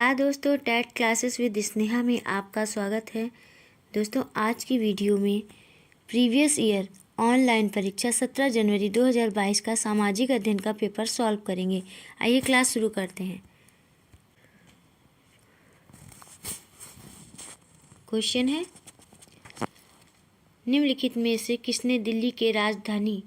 दोस्तों, TET classes with Sneha में आपका स्वागत है। दोस्तों, आज की वीडियो में प्रीवियस ईयर ऑनलाइन परीक्षा 17 जनवरी 2022 का सामाजिक अध्ययन का पेपर सॉल्व करेंगे। आइए क्लास शुरू करते हैं। क्वेश्चन है, निम्नलिखित में से किसने दिल्ली के राजधानी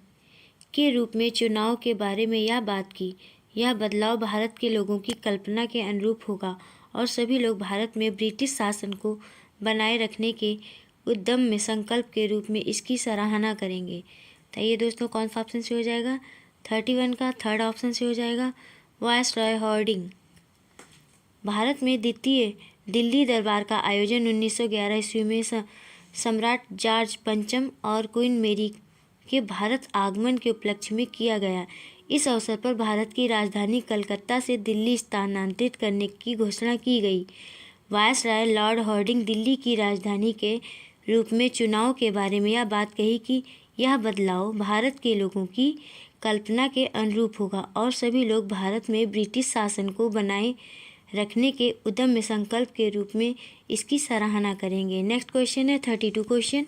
के रूप में चुनाव के बारे में यह बात की? यह बदलाव भारत के लोगों की कल्पना के अनुरूप होगा और सभी लोग भारत में ब्रिटिश शासन को बनाए रखने के उद्यम में संकल्प के रूप में इसकी सराहना करेंगे। तो ये दोस्तों कौन सा ऑप्शन से हो जाएगा? 31 का थर्ड ऑप्शन से हो जाएगा, वायसरॉय होर्डिंग। भारत में द्वितीय दिल्ली दरबार का आयोजन 1911 ईस्वी में सम्राट जॉर्ज पंचम और क्वीन मेरी के भारत आगमन के उपलक्ष्य में किया गया। इस अवसर पर भारत की राजधानी कलकत्ता से दिल्ली स्थानांतरित करने की घोषणा की गई। वायसराय लॉर्ड हार्डिंग दिल्ली की राजधानी के रूप में चुनाव के बारे में यह बात कही कि यह बदलाव भारत के लोगों की कल्पना के अनुरूप होगा और सभी लोग भारत में ब्रिटिश शासन को बनाए रखने के उद्यम में संकल्प के रूप में इसकी सराहना करेंगे। नेक्स्ट क्वेश्चन है 32 क्वेश्चन।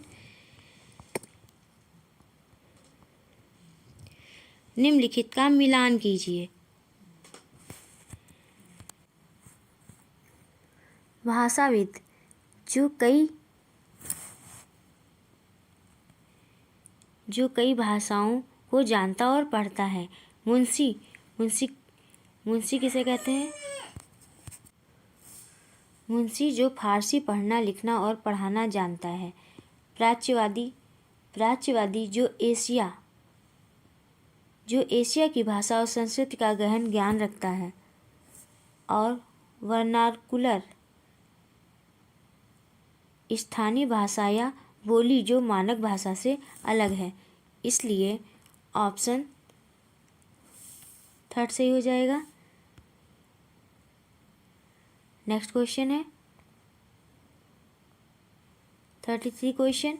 निम्नलिखित का मिलान कीजिए। भाषाविद जो कई भाषाओं को जानता और पढ़ता है। मुंशी किसे कहते हैं? मुंशी जो फारसी पढ़ना लिखना और पढ़ाना जानता है। प्राच्यवादी जो एशिया की भाषा और संस्कृति का गहन ज्ञान रखता है। और वर्नाकुलर स्थानीय भाषा या बोली जो मानक भाषा से अलग है। इसलिए ऑप्शन थर्ड सही हो जाएगा। नेक्स्ट क्वेश्चन है 33 क्वेश्चन।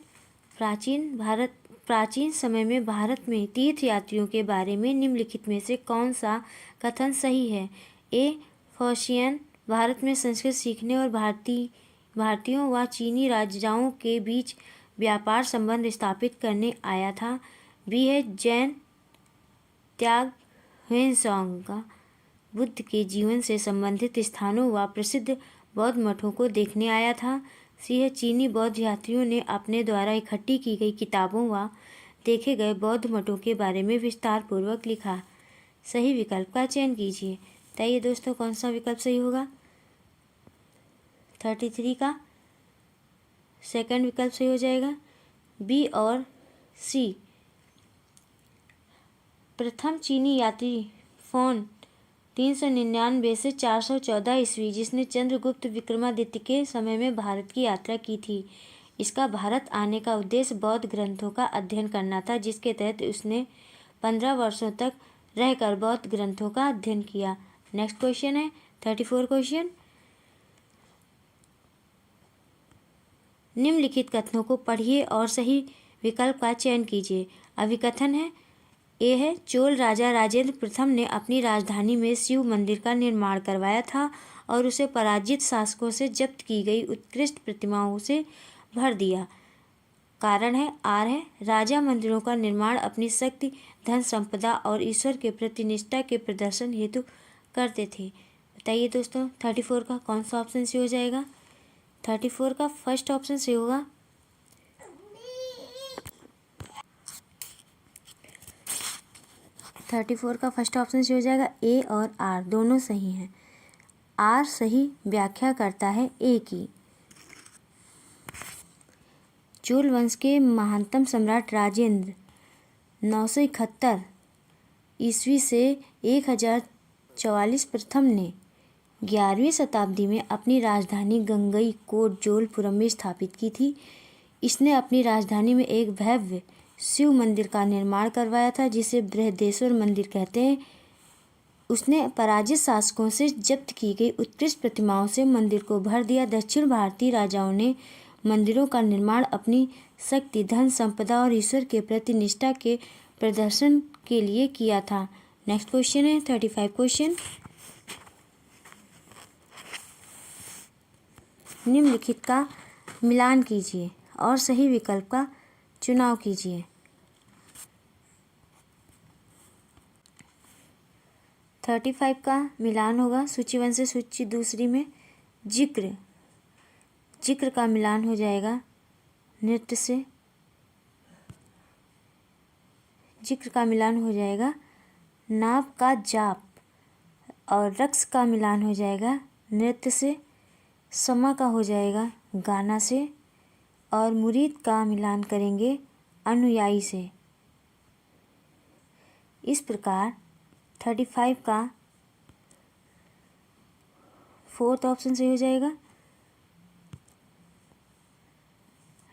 प्राचीन समय में भारत में तीर्थ यात्रियों के बारे में निम्नलिखित में से कौन सा कथन सही है? ए. फोशियन भारत में संस्कृत सीखने और भारतीयों व चीनी राजाओं के बीच व्यापार संबंध स्थापित करने आया था। बी है जैन त्याग ह्वेनसांग बुद्ध के जीवन से संबंधित स्थानों व प्रसिद्ध बौद्ध मठों को देखने आया था। सी है चीनी बौद्ध यात्रियों ने अपने द्वारा इकट्ठी की गई किताबों व देखे गए बौद्ध मठों के बारे में विस्तार पूर्वक लिखा। सही विकल्प का चयन कीजिए। बताइए दोस्तों कौन सा विकल्प सही होगा? 33 का सेकंड विकल्प सही हो जाएगा। बी और सी। प्रथम चीनी यात्री फोन 399 से 414 ईस्वी जिसने चंद्रगुप्त विक्रमादित्य के समय में भारत की यात्रा की थी। इसका भारत आने का उद्देश्य बौद्ध ग्रंथों का अध्ययन करना था, जिसके तहत उसने 15 वर्षों तक रहकर बौद्ध ग्रंथों का अध्ययन किया। नेक्स्ट क्वेश्चन है 34 क्वेश्चन। निम्नलिखित कथनों को पढ़िए और सही विकल्प का चयन कीजिए। अभिकथन है, ए है चोल राजा राजेंद्र प्रथम ने अपनी राजधानी में शिव मंदिर का निर्माण करवाया था और उसे पराजित शासकों से जब्त की गई उत्कृष्ट प्रतिमाओं से भर दिया। कारण है आर है राजा मंदिरों का निर्माण अपनी शक्ति, धन संपदा और ईश्वर के प्रति निष्ठा के प्रदर्शन हेतु करते थे। बताइए दोस्तों 34 का कौन सा ऑप्शन से हो जाएगा? 34 का फर्स्ट ऑप्शन से होगा। थर्टी फोर का फर्स्ट ऑप्शन से हो जाएगा। ए और आर दोनों सही हैं। आर सही व्याख्या करता है ए की। चोल वंश के महानतम सम्राट राजेंद्र 971 ईस्वी से 1044 प्रथम ने 11वीं शताब्दी में अपनी राजधानी गंगई कोट जोलपुरम में स्थापित की थी। इसने अपनी राजधानी में एक भव्य शिव मंदिर का निर्माण करवाया था, जिसे बृहदेश्वर मंदिर कहते हैं। उसने पराजित शासकों से जब्त की गई उत्कृष्ट प्रतिमाओं से मंदिर को भर दिया। दक्षिण भारतीय राजाओं ने मंदिरों का निर्माण अपनी शक्ति, धन संपदा और ईश्वर के प्रति निष्ठा के प्रदर्शन के लिए किया था। नेक्स्ट क्वेश्चन है 35 क्वेश्चन। निम्नलिखित का मिलान कीजिए और सही विकल्प का चुनाव कीजिए। 35 का मिलान होगा सूची 1 से सूची 2 में। जिक्र का मिलान हो जाएगा नृत्य से। जिक्र का मिलान हो जाएगा नाव का जाप, और रक्स का मिलान हो जाएगा नृत्य से। समा का हो जाएगा गाना से, और मुरीद का मिलान करेंगे अनुयायी से। इस प्रकार 35 का 4th ऑप्शन से हो जाएगा।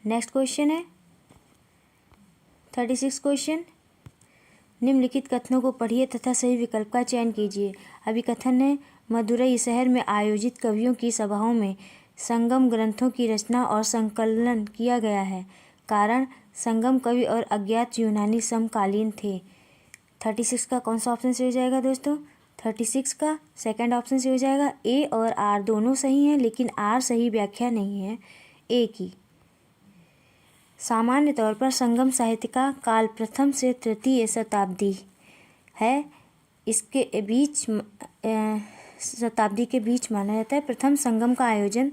नेक्स्ट क्वेश्चन है 36 क्वेश्चन। निम्नलिखित कथनों को पढ़िए तथा सही विकल्प का चयन कीजिए। अभी कथन है, मदुरई शहर में आयोजित कवियों की सभाओं में संगम ग्रंथों की रचना और संकलन किया गया है। कारण, संगम कवि और अज्ञात यूनानी समकालीन थे। 36 का कौन सा ऑप्शन से हो जाएगा दोस्तों? 36 का सेकंड ऑप्शन से हो जाएगा। ए और आर दोनों सही हैं, लेकिन आर सही व्याख्या नहीं है ए की। सामान्य तौर पर संगम साहित्य का काल प्रथम से तृतीय शताब्दी है। इसके बीच शताब्दी के बीच माना जाता है। प्रथम संगम का आयोजन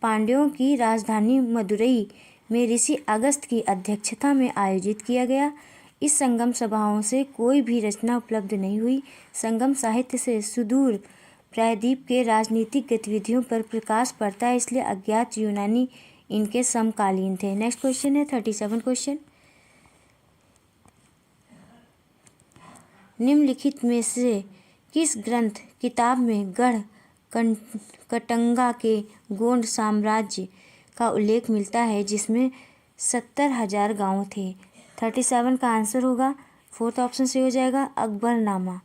पांड्यों की राजधानी मदुरई में ऋषि अगस्त की अध्यक्षता में आयोजित किया गया। इस संगम सभाओं से कोई भी रचना उपलब्ध नहीं हुई। संगम साहित्य से सुदूर प्रायद्वीप के राजनीतिक गतिविधियों पर प्रकाश पड़ता है, इसलिए अज्ञात यूनानी इनके समकालीन थे। नेक्स्ट क्वेश्चन है 37 क्वेश्चन। निम्नलिखित में से किस ग्रंथ किताब में गढ़ कटंगा के गोंड साम्राज्य का उल्लेख मिलता है, जिसमें 70,000 गांव थे? 37 का आंसर होगा 4th ऑप्शन से हो जाएगा अकबरनामा।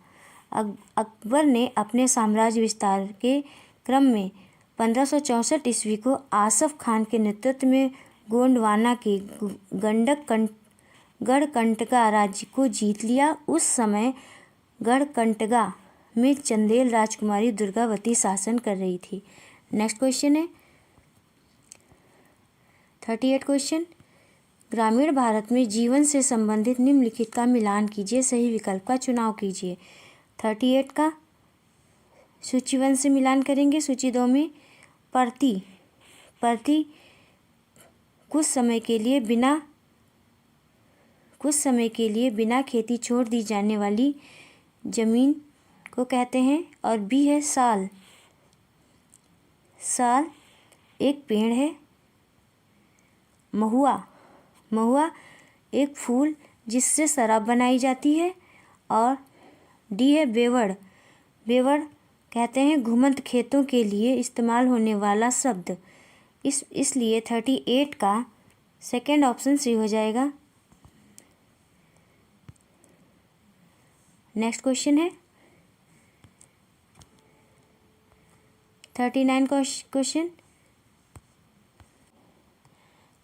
अकबर ने अपने साम्राज्य विस्तार के क्रम में 1564 ईस्वी को आसफ खान के नेतृत्व में गोंडवाना के गढ़कंटगा राज्य को जीत लिया। उस समय गढ़कंटगा में चंदेल राजकुमारी दुर्गावती शासन कर रही थी। नेक्स्ट क्वेश्चन है 38 क्वेश्चन। ग्रामीण भारत में जीवन से संबंधित निम्नलिखित का मिलान कीजिए, सही विकल्प का चुनाव कीजिए। 38 का सूची 1 से मिलान करेंगे। सूची 2 में परती कुछ समय के लिए बिना खेती छोड़ दी जाने वाली जमीन को कहते हैं। और बी है साल एक पेड़ है। महुआ एक फूल जिससे शराब बनाई जाती है। और डी है बेवड़ कहते हैं घुमंत खेतों के लिए इस्तेमाल होने वाला शब्द। इसलिए 38 का सेकंड ऑप्शन से हो जाएगा। नेक्स्ट क्वेश्चन है 39 क्वेश्चन।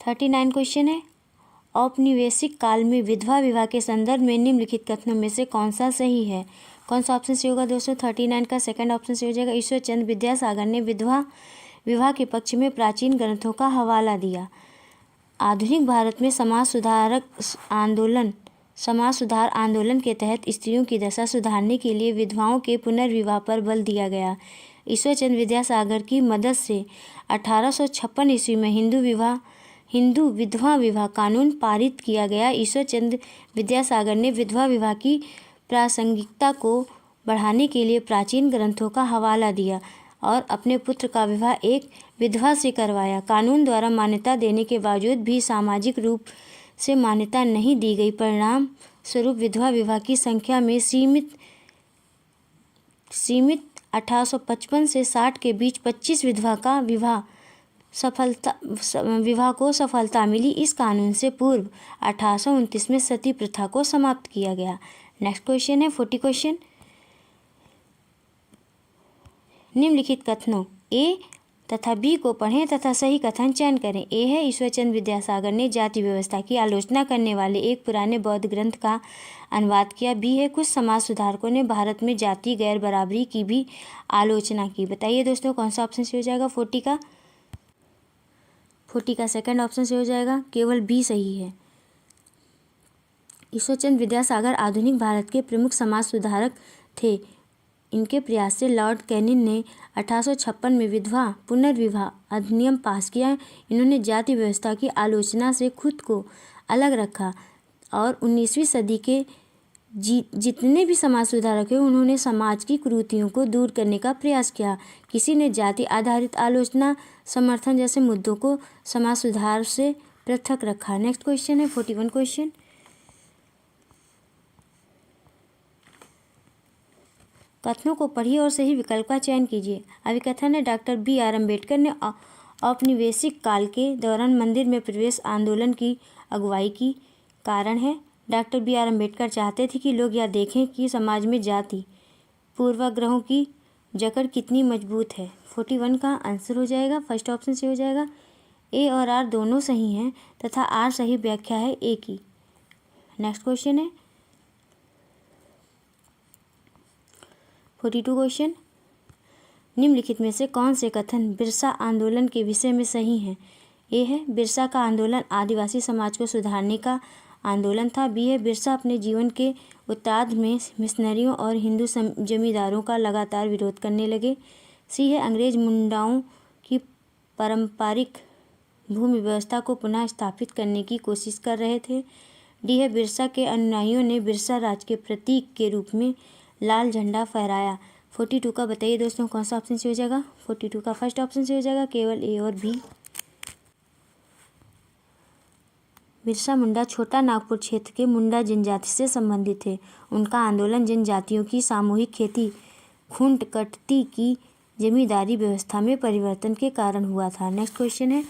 39 क्वेश्चन है, औपनिवेशिक काल में विधवा विवाह के संदर्भ में निम्नलिखित कथनों में से कौन सा सही है? कौन सा ऑप्शन से होगा दोस्तों? 39 का सेकंड ऑप्शन से हो जाएगा। ईश्वरचंद्र विद्यासागर ने विधवा विवाह के पक्ष में प्राचीन ग्रंथों का हवाला दिया। आधुनिक भारत में समाज सुधार आंदोलन के तहत स्त्रियों की दशा सुधारने के लिए विधवाओं के पुनर्विवाह पर बल दिया गया। ईश्वरचंद्र विद्यासागर की मदद से 1856 ईस्वी में हिंदू विधवा विवाह कानून पारित किया गया। ईश्वरचंद्र विद्यासागर ने विधवा विवाह की प्रासंगिकता को बढ़ाने के लिए प्राचीन ग्रंथों का हवाला दिया और अपने पुत्र का विवाह एक विधवा से करवाया। कानून द्वारा मान्यता देने के बावजूद भी सामाजिक रूप से मान्यता नहीं दी गई। परिणाम स्वरूप विधवा विवाह की संख्या में सीमित 1855 से 60 के बीच 25 विवाह को सफलता मिली। इस कानून से पूर्व 1829 में सती प्रथा को समाप्त किया गया। नेक्स्ट क्वेश्चन है 40 क्वेश्चन। निम्नलिखित कथनों ए तथा बी को पढ़ें तथा सही कथन चयन करें। ए है, ईश्वरचंद्र विद्यासागर ने जाति व्यवस्था की आलोचना करने वाले एक पुराने बौद्ध ग्रंथ का अनुवाद किया। बी है, कुछ समाज सुधारकों ने भारत में जाति गैर बराबरी की भी आलोचना की। बताइए दोस्तों कौन सा ऑप्शन से हो जाएगा 40 का? 40 का सेकंड ऑप्शन से हो जाएगा, केवल बी सही है। ईश्वरचंद्र विद्यासागर आधुनिक भारत के प्रमुख समाज सुधारक थे। इनके प्रयास से लॉर्ड कैनिंग ने 1856 में विधवा पुनर्विवाह अधिनियम पास किया। इन्होंने जाति व्यवस्था की आलोचना से खुद को अलग रखा और 19वीं सदी के जितने भी समाज सुधारक हैं उन्होंने समाज की कुरीतियों को दूर करने का प्रयास किया। किसी ने जाति आधारित आलोचना समर्थन जैसे मुद्दों को समाज सुधार से पृथक रखा। नेक्स्ट क्वेश्चन है 41 क्वेश्चन। कथनों को पढ़िए और सही विकल्प का चयन कीजिए। अभिकथन है डॉक्टर बी.आर. अम्बेडकर ने औपनिवेशिक काल के दौरान मंदिर में प्रवेश आंदोलन की अगुवाई की। कारण है डॉक्टर बी.आर. अम्बेडकर चाहते थे कि लोग यह देखें कि समाज में जाति पूर्वाग्रहों की जकड़ कितनी मजबूत है। 41 का आंसर हो जाएगा, फर्स्ट ऑप्शन से हो जाएगा। ए और आर दोनों सही हैं तथा आर सही व्याख्या है ए की। नेक्स्ट क्वेश्चन है 42 क्वेश्चन। निम्नलिखित में से कौन से कथन बिरसा आंदोलन के विषय में सही हैं? ए है बिरसा का आंदोलन आदिवासी समाज को सुधारने का आंदोलन था। बी है बिरसा अपने जीवन के उत्तरार्ध में मिशनरियों और हिंदू जमींदारों का लगातार विरोध करने लगे। सी है अंग्रेज मुंडाओं की पारंपरिक भूमि व्यवस्था को पुनः स्थापित करने की कोशिश कर रहे थे। डी है बिरसा के अनुयायियों ने बिरसा राज के प्रतीक के रूप में लाल झंडा फहराया। 42 का बताइए दोस्तों कौन सा ऑप्शन से हो जाएगा? 42 का फर्स्ट ऑप्शन से हो जाएगा, केवल ए और बी। बिरसा मुंडा छोटा नागपुर क्षेत्र के मुंडा जनजाति से संबंधित थे। उनका आंदोलन जनजातियों की सामूहिक खेती खूंट कटती की जमींदारी व्यवस्था में परिवर्तन के कारण हुआ था। नेक्स्ट क्वेश्चन है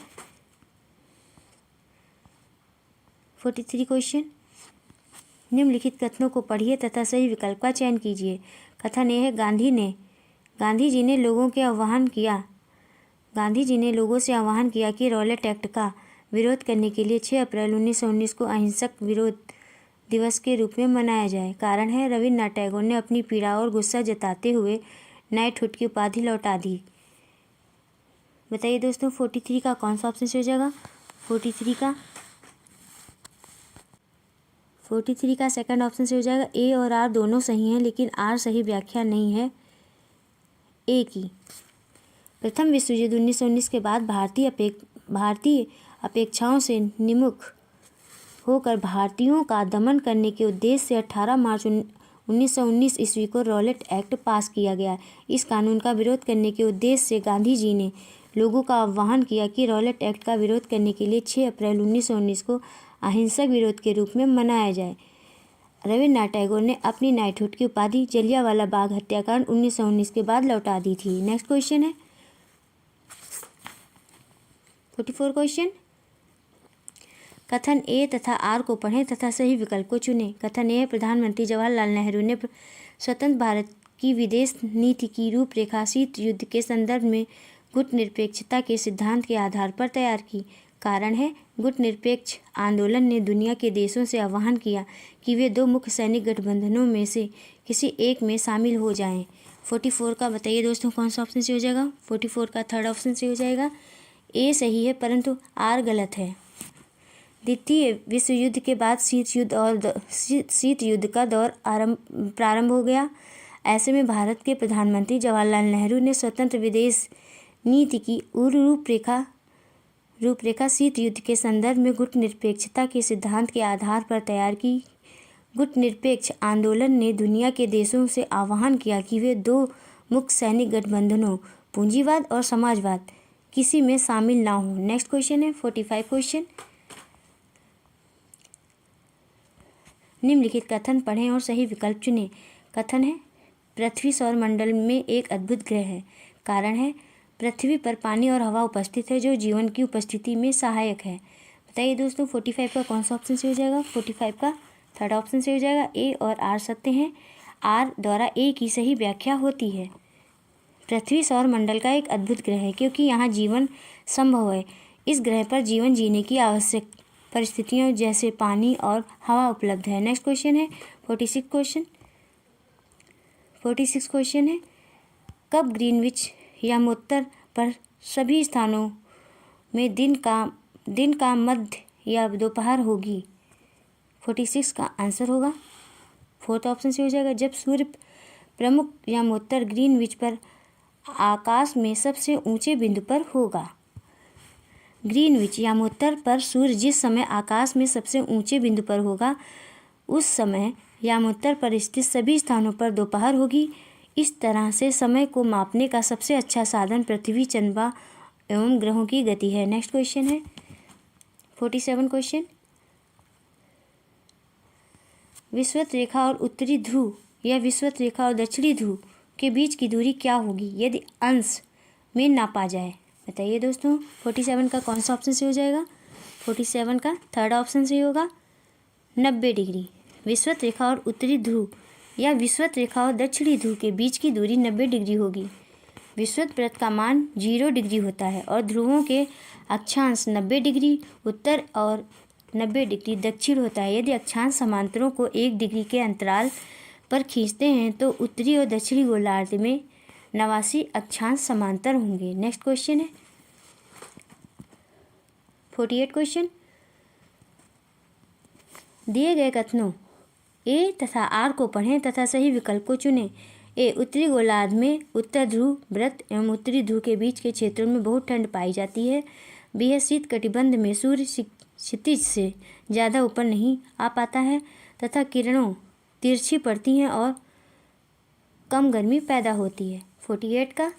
43 क्वेश्चन। निम्नलिखित कथनों को पढ़िए तथा सही विकल्प का चयन कीजिए। कथन ए है गांधी जी ने लोगों से आह्वान किया कि रॉलेट एक्ट का विरोध करने के लिए 6 अप्रैल 1919 को अहिंसक विरोध दिवस के रूप में मनाया जाए। कारण है रविन्द्रनाथ टैगोर ने अपनी पीड़ा और गुस्सा जताते हुए नाइटहुड की उपाधि लौटा दी। बताइए दोस्तों 43 का कौन सा ऑप्शन से हो जाएगा? 43 का सेकंड ऑप्शन से हो जाएगा। ए और आर दोनों सही हैं लेकिन आर सही व्याख्या नहीं है ए की। प्रथम विश्व युद्ध 1919 के बाद भारतीय अपेक्षाओं से निमुख होकर भारतीयों का दमन करने के उद्देश्य से 18 मार्च 1919 ईस्वी को रॉलेट एक्ट पास किया गया। इस कानून का विरोध करने के उद्देश्य से गांधी जी ने लोगों का आह्वान किया कि रॉलेट एक्ट का विरोध करने के लिए 6 अप्रैल 1919 को अहिंसक विरोध के रूप में मनाया जाए। रविन्द्रनाथ टैगोर ने अपनी नाइटहुड की उपाधि जलियांवाला बाग हत्याकांड 1919 के बाद लौटा दी थी। नेक्स्ट क्वेश्चन है 44 क्वेश्चन। कथन ए तथा आर को पढ़ें तथा सही विकल्प को चुनें। कथन ए प्रधानमंत्री जवाहरलाल नेहरू ने स्वतंत्र भारत की विदेश नीति की रूपरेखा शीत युद्ध के संदर्भ में गुटनिरपेक्षता के सिद्धांत के आधार पर तैयार की। कारण है गुटनिरपेक्ष आंदोलन ने दुनिया के देशों से आह्वान किया कि वे 2 मुख्य सैनिक गठबंधनों में से किसी एक में शामिल हो जाएं। 44 का बताइए दोस्तों कौन सा ऑप्शन से हो जाएगा? 44 का थर्ड ऑप्शन से हो जाएगा। ए सही है परंतु आर गलत है। द्वितीय विश्व युद्ध के बाद शीत युद्ध का दौर प्रारंभ हो गया। ऐसे में भारत के प्रधानमंत्री जवाहरलाल नेहरू ने स्वतंत्र विदेश नीति की रूपरेखा शीत युद्ध के संदर्भ में गुटनिरपेक्षता के सिद्धांत के आधार पर तैयार की। गुटनिरपेक्ष आंदोलन ने दुनिया के देशों से आह्वान किया कि वे 2 मुख्य सैनिक गठबंधनों पूंजीवाद और समाजवाद किसी में शामिल ना हो। नेक्स्ट क्वेश्चन है 45 क्वेश्चन। निम्नलिखित कथन पढ़ें और सही विकल्प चुनें। कथन है पृथ्वी सौरमंडल में एक अद्भुत ग्रह है। कारण है पृथ्वी पर पानी और हवा उपस्थित है जो जीवन की उपस्थिति में सहायक है। बताइए दोस्तों 45 का कौन सा ऑप्शन से हो जाएगा? 45 का थर्ड ऑप्शन से हो जाएगा। ए और आर सत्य हैं। आर द्वारा ए की सही व्याख्या होती है। पृथ्वी सौरमंडल का एक अद्भुत ग्रह है क्योंकि यहाँ जीवन संभव है। इस ग्रह पर जीवन जीने की आवश्यक परिस्थितियों जैसे पानी और हवा उपलब्ध है। नेक्स्ट क्वेश्चन है 46 क्वेश्चन है कब ग्रीनविच यमोत्तर पर सभी स्थानों में दिन का मध्य या दोपहर होगी। 46 का आंसर होगा फोर्थ ऑप्शन से हो जाएगा। जब सूर्य प्रमुख यामोत्तर ग्रीनविच पर आकाश में सबसे ऊंचे बिंदु पर होगा। ग्रीनविच यामोत्तर पर सूर्य जिस समय आकाश में सबसे ऊंचे बिंदु पर होगा उस समय यामोत्तर पर स्थित सभी स्थानों पर दोपहर होगी। इस तरह से समय को मापने का सबसे अच्छा साधन पृथ्वी, चंद्रमा एवं ग्रहों की गति है। नेक्स्ट क्वेश्चन है 47 क्वेश्चन। विषुवत रेखा और उत्तरी ध्रुव या विषुवत रेखा और दक्षिणी ध्रुव के बीच की दूरी क्या होगी यदि अंश में नापा जाए? बताइए दोस्तों 47 का कौन सा ऑप्शन से हो जाएगा? 47 का थर्ड ऑप्शन से होगा 90 डिग्री। विषुवत रेखा और उत्तरी ध्रुव या विषुवत रेखा और दक्षिणी ध्रुव के बीच की दूरी 90 डिग्री होगी। विषुवत वृत्त का मान 0 डिग्री होता है और ध्रुवों के अक्षांश 90 डिग्री उत्तर और 90 डिग्री दक्षिण होता है। यदि अक्षांश समांतरों को 1 डिग्री के अंतराल पर खींचते हैं तो उत्तरी और दक्षिणी गोलार्ध में 89 अक्षांश समांतर होंगे। नेक्स्ट क्वेश्चन है 48 क्वेश्चन। दिए गए कथनों ए तथा आर को पढ़ें तथा सही विकल्प को चुनें। ए, उत्तरी गोलार्ध में उत्तर ध्रुव वृत्त एवं उत्तरी ध्रुव के बीच के क्षेत्रों में बहुत ठंड पाई जाती है। बी है, शीत कटिबंध में सूर्य क्षितिज से ज़्यादा ऊपर नहीं आ पाता है तथा किरणों तिरछी पड़ती हैं और कम गर्मी पैदा होती है। 48 का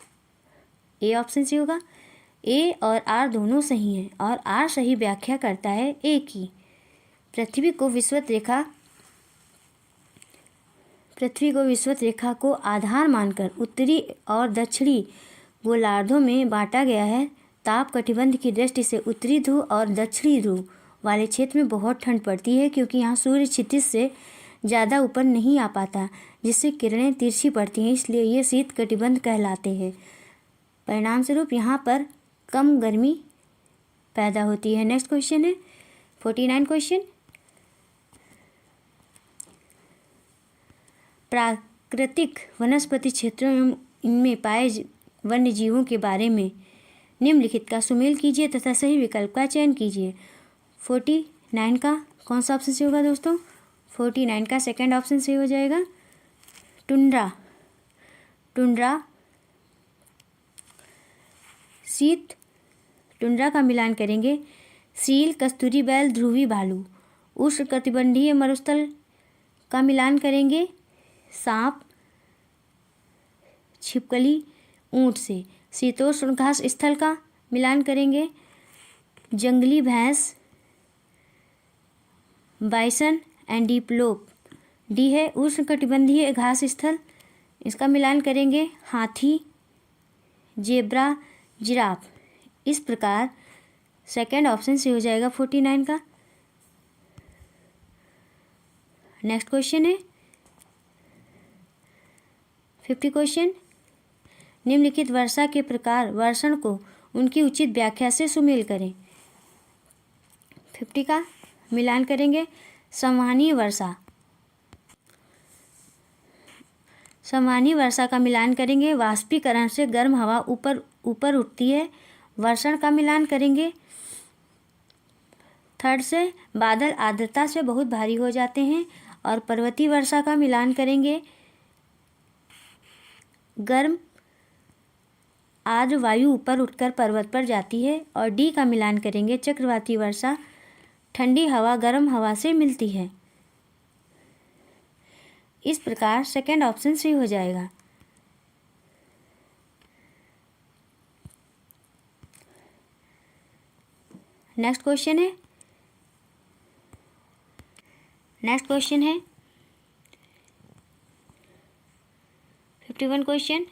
ए ऑप्शन से होगा। ए और आर दोनों सही हैं और आर सही व्याख्या करता है ए की। पृथ्वी को विषुवत रेखा को आधार मानकर उत्तरी और दक्षिणी गोलार्धों में बांटा गया है। ताप कटिबंध की दृष्टि से उत्तरी ध्रुव और दक्षिणी ध्रुव वाले क्षेत्र में बहुत ठंड पड़ती है क्योंकि यहाँ सूर्य क्षितिज से ज़्यादा ऊपर नहीं आ पाता जिससे किरणें तिरछी पड़ती हैं, इसलिए ये शीत कटिबंध कहलाते हैं। परिणाम स्वरूप यहाँ पर कम गर्मी पैदा होती है। नेक्स्ट क्वेश्चन है 49 क्वेश्चन। प्राकृतिक वनस्पति क्षेत्रों एवं इनमें पाए वन्य जीवों के बारे में निम्नलिखित का सुमेल कीजिए तथा सही विकल्प का चयन कीजिए। 49 का कौन सा ऑप्शन से होगा दोस्तों? 49 का सेकंड ऑप्शन से हो जाएगा टुंड्रा शीत टुंड्रा का मिलान करेंगे सील, कस्तूरी बैल, ध्रुवी भालू। उष्णकटिबंधीय मरुस्थल का मिलान करेंगे सांप, छिपकली, ऊंट से। शीतोष्ण घास स्थल का मिलान करेंगे जंगली भैंस, बाइसन एंटीलोप। डी है उष्णकटिबंधीय घास स्थल, इसका मिलान करेंगे हाथी, जेब्रा, जिराफ। इस प्रकार सेकंड ऑप्शन से हो जाएगा 49 का। नेक्स्ट क्वेश्चन है 50 क्वेश्चन। निम्नलिखित वर्षा के प्रकार वर्षण को उनकी उचित व्याख्या से सुमेल करें। 50 का मिलान करेंगे संवहनीय वर्षा का मिलान करेंगे वाष्पीकरण से गर्म हवा ऊपर उठती है। वर्षण का मिलान करेंगे थर्ड से बादल आर्द्रता से बहुत भारी हो जाते हैं। और पर्वतीय वर्षा का मिलान करेंगे गर्म आर्द्र वायु ऊपर उठकर पर्वत पर जाती है। और डी का मिलान करेंगे चक्रवाती वर्षा, ठंडी हवा गर्म हवा से मिलती है। इस प्रकार सेकंड ऑप्शन सही हो जाएगा। नेक्स्ट क्वेश्चन है 51 क्वेश्चन।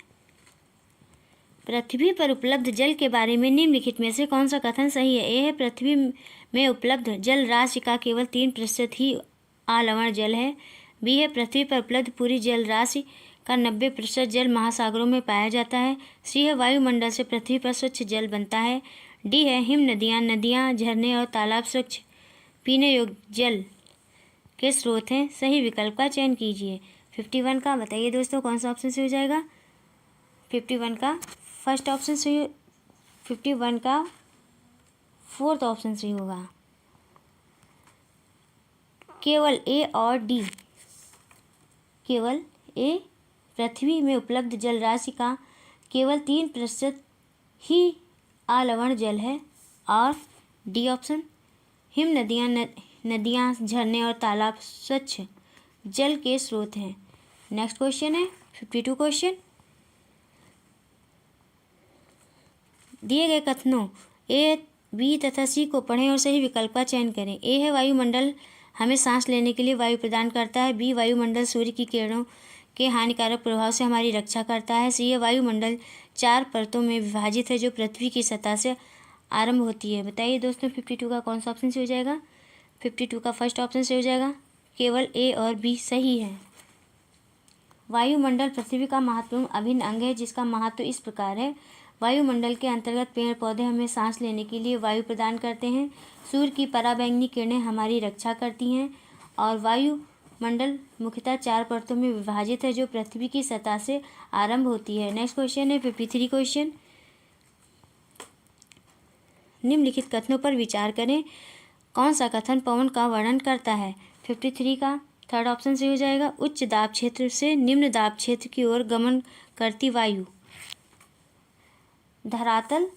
पृथ्वी पर उपलब्ध जल के बारे में निम्नलिखित में से कौन सा कथन सही है? ए है, पृथ्वी में उपलब्ध जल राशि का केवल 3% ही अलवण जल है। बी है, पृथ्वी पर उपलब्ध पूरी जल राशि का 90% जल महासागरों में पाया जाता है। सी है, वायुमंडल से पृथ्वी पर स्वच्छ जल बनता है। डी है, हिम नदियाँ, झरने और तालाब स्वच्छ पीने योग्य जल के स्रोत हैं। सही विकल्प का चयन कीजिए। 51 का बताइए दोस्तों कौन सा ऑप्शन से हो जाएगा? 51 का फर्स्ट ऑप्शन से 51 का फोर्थ ऑप्शन सही होगा। केवल ए और डी। केवल ए, पृथ्वी में उपलब्ध जल राशि का केवल 3% ही अलवण जल है। और डी ऑप्शन, हिम नदियाँ झरने और तालाब स्वच्छ जल के स्रोत हैं। नेक्स्ट क्वेश्चन है 52 क्वेश्चन। दिए गए कथनों ए, बी तथा सी को पढ़ें और सही विकल्प का चयन करें। ए है वायुमंडल हमें सांस लेने के लिए वायु प्रदान करता है। बी, वायुमंडल सूर्य की किरणों के हानिकारक प्रभाव से हमारी रक्षा करता है। सी है वायुमंडल 4 परतों में विभाजित है जो पृथ्वी की सतह से आरंभ होती है। बताइए दोस्तों 52 का कौन सा ऑप्शन से हो जाएगा? 52 का फर्स्ट ऑप्शन से हो जाएगा। केवल ए और बी सही है। वायुमंडल पृथ्वी का महत्वपूर्ण अभिन्न अंग है जिसका महत्व इस प्रकार है। वायुमंडल के अंतर्गत पेड़ पौधे हमें सांस लेने के लिए वायु प्रदान करते हैं। सूर्य की पराबैंगनी किरणें हमारी रक्षा करती हैं और वायुमंडल मुख्यतः 4 परतों में विभाजित है जो पृथ्वी की सतह से आरंभ होती है। नेक्स्ट क्वेश्चन है 53 क्वेश्चन। निम्नलिखित कथनों पर विचार करें। कौन सा कथन पवन का वर्णन करता है? 53 का थर्ड ऑप्शन से हो जाएगा। उच्च दाब क्षेत्र से निम्न दाब क्षेत्र की ओर गमन करती वायु। धरातल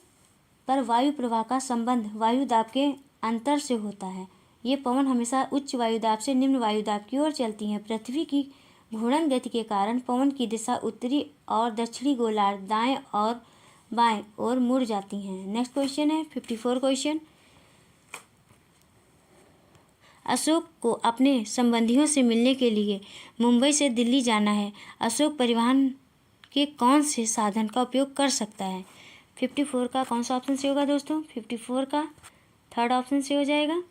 पर वायु प्रवाह का संबंध वायु दाब के अंतर से होता है। ये पवन हमेशा उच्च वायु दाब से निम्न वायु दाब की ओर चलती हैं। पृथ्वी की घूर्णन गति के कारण पवन की दिशा उत्तरी और दक्षिणी गोलार्ध दाएं और बाएं ओर मुड़ जाती हैं। नेक्स्ट क्वेश्चन है 54 क्वेश्चन। अशोक को अपने संबंधियों से मिलने के लिए मुंबई से दिल्ली जाना है। अशोक परिवहन के कौन से साधन का उपयोग कर सकता है? 54 का कौन सा ऑप्शन से होगा दोस्तों? 54 का थर्ड ऑप्शन से हो जाएगा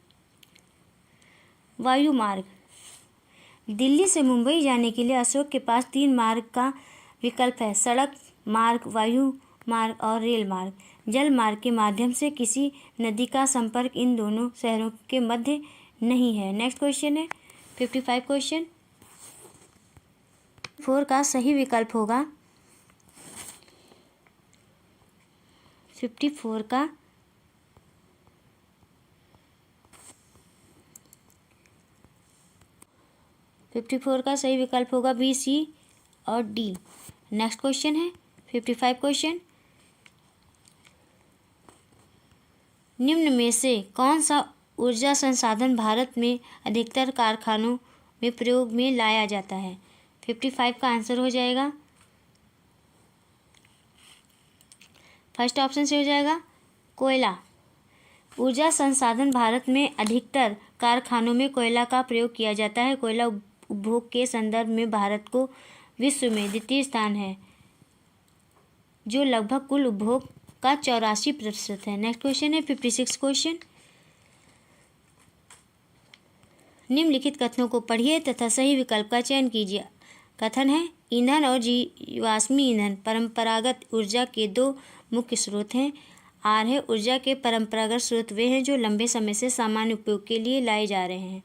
वायु मार्ग। दिल्ली से मुंबई जाने के लिए अशोक के पास 3 मार्ग का विकल्प है: सड़क मार्ग, वायु मार्ग और रेल मार्ग। जल मार्ग के माध्यम से किसी नदी का संपर्क इन दोनों शहरों के मध्य नहीं है। नेक्स्ट क्वेश्चन है 55 क्वेश्चन। 4 का सही विकल्प होगा 54 का सही विकल्प होगा बी, सी और डी। नेक्स्ट क्वेश्चन है 55 क्वेश्चन। निम्न में से कौन सा ऊर्जा संसाधन भारत में अधिकतर कारखानों में प्रयोग में लाया जाता है? 55 का आंसर हो जाएगा फर्स्ट ऑप्शन से हो जाएगा कोयला। ऊर्जा संसाधन भारत में अधिकतर कारखानों में कोयला का प्रयोग किया जाता है। कोयला उपभोग के संदर्भ में भारत को विश्व में द्वितीय स्थान है जो लगभग कुल उपभोग का 84% है। नेक्स्ट क्वेश्चन है 56 क्वेश्चन। निम्नलिखित कथनों को पढ़िए तथा सही विकल्प का चयन कीजिए। कथन है ईंधन और जीवाश्मी ईंधन परंपरागत ऊर्जा के 2 मुख्य स्रोत हैं। आर है ऊर्जा के परंपरागत स्रोत वे हैं जो लंबे समय से सामान्य उपयोग के लिए लाए जा रहे हैं।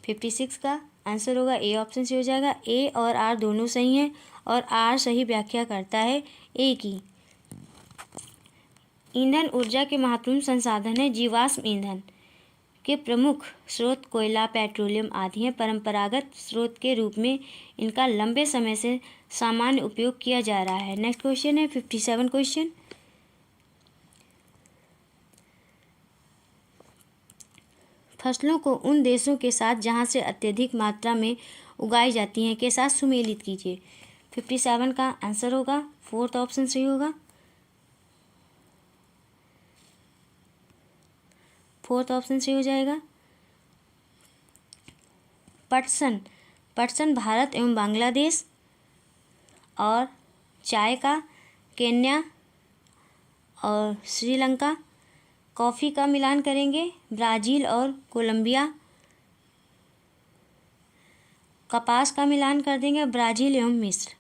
56 का आंसर होगा ए ऑप्शन से हो जाएगा। ए और आर दोनों सही हैं और आर सही व्याख्या करता है ए की। ईंधन ऊर्जा के महत्वपूर्ण संसाधन है। जीवाश्म ईंधन के प्रमुख स्रोत कोयला, पेट्रोलियम आदि हैं। परंपरागत स्रोत के रूप में इनका लंबे समय से सामान्य उपयोग किया जा रहा है। नेक्स्ट क्वेश्चन है 57 क्वेश्चन। फसलों को उन देशों के साथ जहां से अत्यधिक मात्रा में उगाई जाती हैं के साथ सुमेलित कीजिए। 57 का आंसर होगा फोर्थ ऑप्शन सही होगा। फोर्थ ऑप्शन से हो जाएगा पटसन भारत एवं बांग्लादेश और चाय का केन्या और श्रीलंका। कॉफ़ी का मिलान करेंगे ब्राज़ील और कोलंबिया। कपास का मिलान कर देंगे ब्राज़ील एवं मिस्र।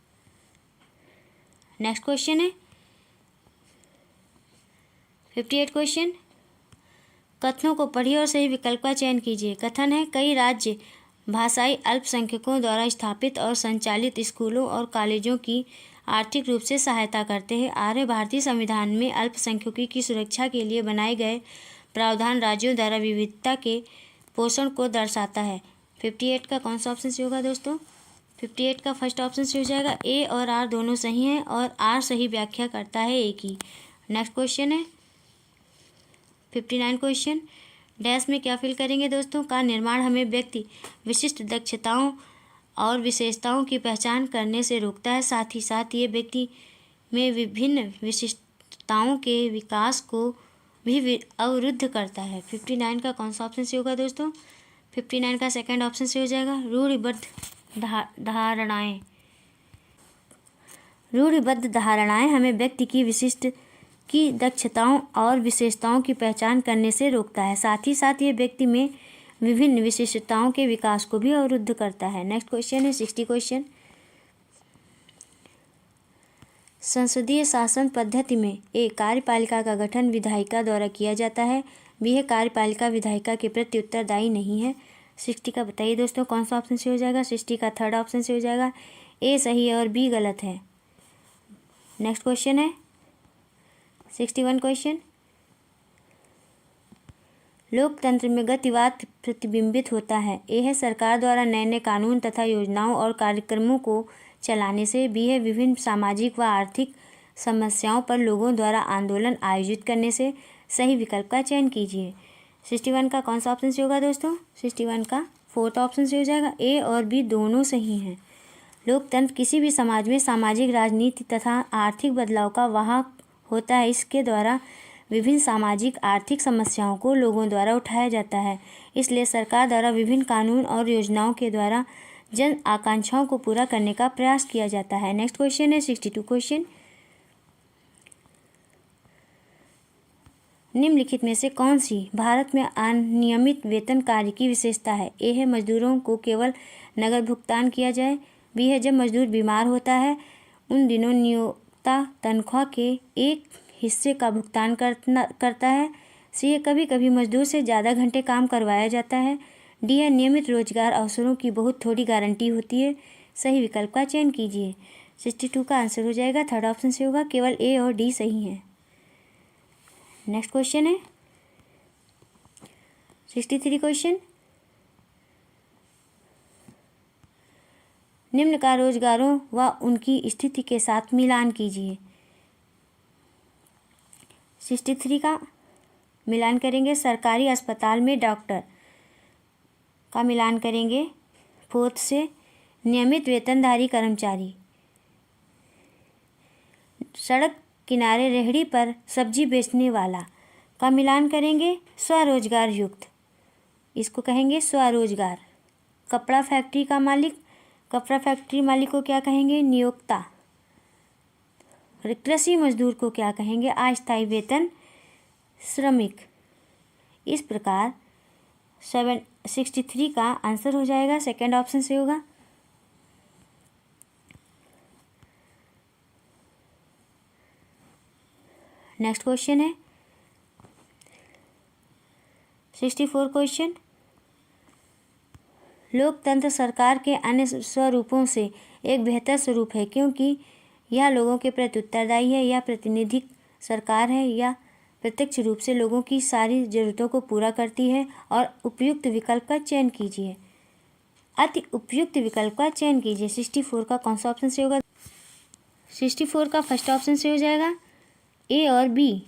नेक्स्ट क्वेश्चन है 58 क्वेश्चन। कथनों को पढ़िए और सही विकल्प का चयन कीजिए। कथन है कई राज्य भाषाई अल्पसंख्यकों द्वारा स्थापित और संचालित स्कूलों और कॉलेजों की आर्थिक रूप से सहायता करते हैं। आर्य भारतीय संविधान में अल्पसंख्यकों की सुरक्षा के लिए बनाए गए प्रावधान राज्यों द्वारा विविधता के पोषण को दर्शाता है। 58 का कौन सा ऑप्शन से होगा दोस्तों? 58 का फर्स्ट ऑप्शन से हो जाएगा। ए और आर दोनों सही हैं और आर सही व्याख्या करता है ए की। नेक्स्ट क्वेश्चन है 59 क्वेश्चन। डैश में क्या फिल करेंगे दोस्तों? का निर्माण हमें व्यक्ति विशिष्ट दक्षताओं और विशेषताओं की पहचान करने से रोकता है, साथ ही साथ ये व्यक्ति में विभिन्न विशिष्टताओं के विकास को भी अवरुद्ध करता है। 59 का कौन सा ऑप्शन से होगा दोस्तों? 59 का सेकंड ऑप्शन से हो जाएगा। रूढ़िबद्ध धारणाएं हमें व्यक्ति की दक्षताओं और विशेषताओं की पहचान करने से रोकता है, साथ ही साथ ये व्यक्ति में विभिन्न विशिष्टताओं के विकास को भी अवरुद्ध करता है। नेक्स्ट क्वेश्चन है 60 क्वेश्चन। संसदीय शासन पद्धति में ए कार्यपालिका का गठन विधायिका द्वारा किया जाता है, बी है कार्यपालिका विधायिका के प्रति उत्तरदायी नहीं है। 60 का बताइए दोस्तों कौन सा ऑप्शन से हो जाएगा? 60 का थर्ड ऑप्शन से हो जाएगा। ए सही है और बी गलत है। नेक्स्ट क्वेश्चन है 61 क्वेश्चन। लोकतंत्र में गतिवाद प्रतिबिंबित होता है। ए है सरकार द्वारा नए नए कानून तथा योजनाओं और कार्यक्रमों को चलाने से, बी है विभिन्न सामाजिक व आर्थिक समस्याओं पर लोगों द्वारा आंदोलन आयोजित करने से। सही विकल्प का चयन कीजिए। 61 का कौन सा ऑप्शन से होगा दोस्तों? 61 का फोर्थ ऑप्शन से हो जाएगा। ए और बी दोनों सही हैं। लोकतंत्र किसी भी समाज में सामाजिक, राजनीति तथा आर्थिक बदलाव का वाहक होता है। इसके द्वारा विभिन्न सामाजिक आर्थिक समस्याओं को लोगों द्वारा उठाया जाता है, इसलिए सरकार द्वारा विभिन्न कानून और योजनाओं के द्वारा जन आकांक्षाओं को पूरा करने का प्रयास किया जाता है। नेक्स्ट क्वेश्चन है 62 क्वेश्चन। निम्नलिखित में से कौन सी भारत में अनियमित वेतन कार्य की विशेषता है? ए है मजदूरों को केवल नगद भुगतान किया जाए, बी है जब मजदूर बीमार होता है उन दिनों नियोक्ता तनख्वाह के एक हिस्से का भुगतान करता है, सी है कभी कभी मजदूर से ज़्यादा घंटे काम करवाया जाता है, डी है नियमित रोजगार अवसरों की बहुत थोड़ी गारंटी होती है। सही विकल्प का चयन कीजिए। 62 का आंसर हो जाएगा थर्ड ऑप्शन से होगा। केवल ए और डी सही हैं। नेक्स्ट क्वेश्चन है 63 क्वेश्चन। निम्न का रोजगारों व उनकी स्थिति के साथ मिलान कीजिए। 63 का मिलान करेंगे सरकारी अस्पताल में डॉक्टर का मिलान करेंगे। फोर्थ से नियमित वेतनधारी कर्मचारी, सड़क किनारे रेहड़ी पर सब्जी बेचने वाला का मिलान करेंगे स्वरोजगार युक्त, इसको कहेंगे स्वरोजगार। कपड़ा फैक्ट्री का मालिक, कपड़ा फैक्ट्री मालिक को क्या कहेंगे? नियोक्ता। कृषि मजदूर को क्या कहेंगे? अस्थायी वेतन श्रमिक। इस प्रकार 63 का आंसर हो जाएगा सेकंड ऑप्शन से होगा। नेक्स्ट क्वेश्चन है 64 क्वेश्चन। लोकतंत्र सरकार के अन्य स्वरूपों से एक बेहतर स्वरूप है क्योंकि यह लोगों के प्रति उत्तरदायी है, या प्रातिनिधिक सरकार है, या प्रत्यक्ष रूप से लोगों की सारी जरूरतों को पूरा करती है। और उपयुक्त विकल्प का चयन कीजिए। अति उपयुक्त विकल्प का चयन कीजिए। 64 का कौन सा ऑप्शन से होगा? 64 का फर्स्ट ऑप्शन से हो जाएगा। ए और बी।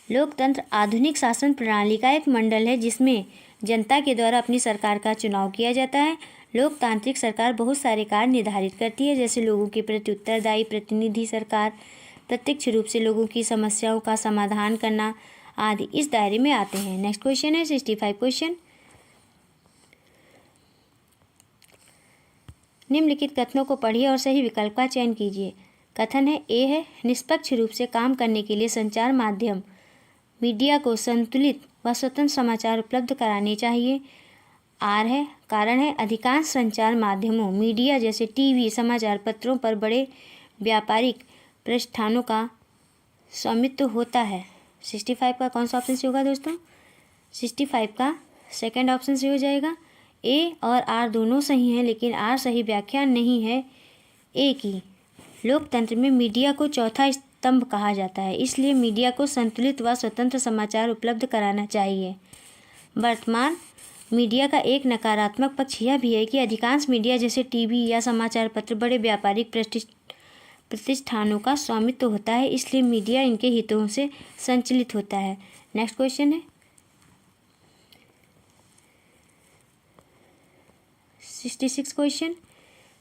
लोकतंत्र आधुनिक शासन प्रणाली का एक मंडल है जिसमें जनता के द्वारा अपनी सरकार का चुनाव किया जाता है। लोकतांत्रिक सरकार बहुत सारे कार्य निर्धारित करती है, जैसे लोगों के प्रति उत्तरदायी प्रतिनिधि सरकार, प्रत्यक्ष रूप से लोगों की समस्याओं का समाधान करना आदि इस दायरे में आते हैं। नेक्स्ट क्वेश्चन है 65 क्वेश्चन। निम्नलिखित कथनों को पढ़िए और सही विकल्प का चयन कीजिए। कथन है ए है निष्पक्ष रूप से काम करने के लिए संचार माध्यम मीडिया को संतुलित व स्वतंत्र समाचार उपलब्ध कराने चाहिए। आर है कारण है अधिकांश संचार माध्यमों मीडिया जैसे टीवी, समाचार पत्रों पर बड़े व्यापारिक प्रतिष्ठानों का स्वामित्व होता है। 65 का कौन सा ऑप्शन से होगा दोस्तों? 65 का सेकंड ऑप्शन से हो जाएगा। ए और आर दोनों सही हैं, लेकिन आर सही व्याख्या नहीं है ए की। लोकतंत्र में मीडिया को चौथा स्तंभ कहा जाता है। इसलिए मीडिया को संतुलित व स्वतंत्र समाचार उपलब्ध कराना चाहिए। वर्तमान मीडिया का एक नकारात्मक पक्ष यह भी है कि अधिकांश मीडिया जैसे टीवी या समाचार पत्र बड़े व्यापारिक प्रतिष्ठानों का स्वामित्व होता है, इसलिए मीडिया इनके हितों से संचालित होता है। नेक्स्ट क्वेश्चन है 66 क्वेश्चन,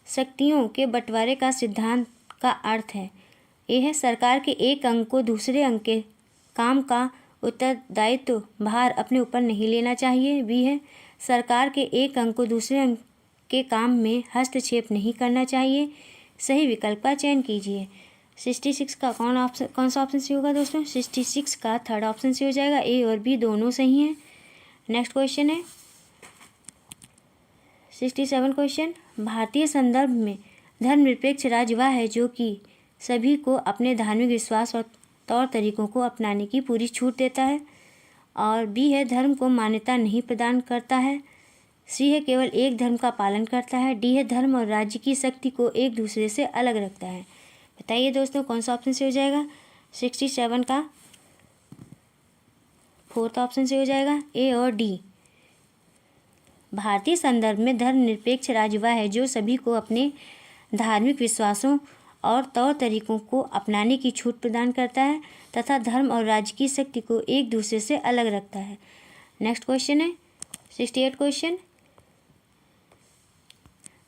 शक्तियों के बंटवारे का सिद्धांत का अर्थ है। ए है सरकार के एक अंग को दूसरे अंग के काम का उत्तरदायित्व भार अपने ऊपर नहीं लेना चाहिए। बी है सरकार के एक अंग को दूसरे अंग के काम में हस्तक्षेप नहीं करना चाहिए। सही विकल्प का चयन कीजिए। 66 का कौन सा ऑप्शन सही होगा दोस्तों? 66 का थर्ड ऑप्शन सही हो जाएगा। ए और बी दोनों सही हैं। नेक्स्ट क्वेश्चन है 67 क्वेश्चन, भारतीय संदर्भ में धर्मनिरपेक्ष राज्य वह है जो कि सभी को अपने धार्मिक विश्वास और तौर तरीकों को अपनाने की पूरी छूट देता है। और बी है धर्म को मान्यता नहीं प्रदान करता है। सी है केवल एक धर्म का पालन करता है। डी है धर्म और राज्य की शक्ति को एक दूसरे से अलग रखता है। बताइए दोस्तों कौन सा ऑप्शन से हो जाएगा? 67 का फोर्थ ऑप्शन से हो जाएगा, ए और डी। भारतीय संदर्भ में धर्मनिरपेक्ष राज्य वह है जो सभी को अपने धार्मिक विश्वासों और तौर तरीकों को अपनाने की छूट प्रदान करता है तथा धर्म और राज्य की शक्ति को एक दूसरे से अलग रखता है। नेक्स्ट क्वेश्चन है 68 क्वेश्चन,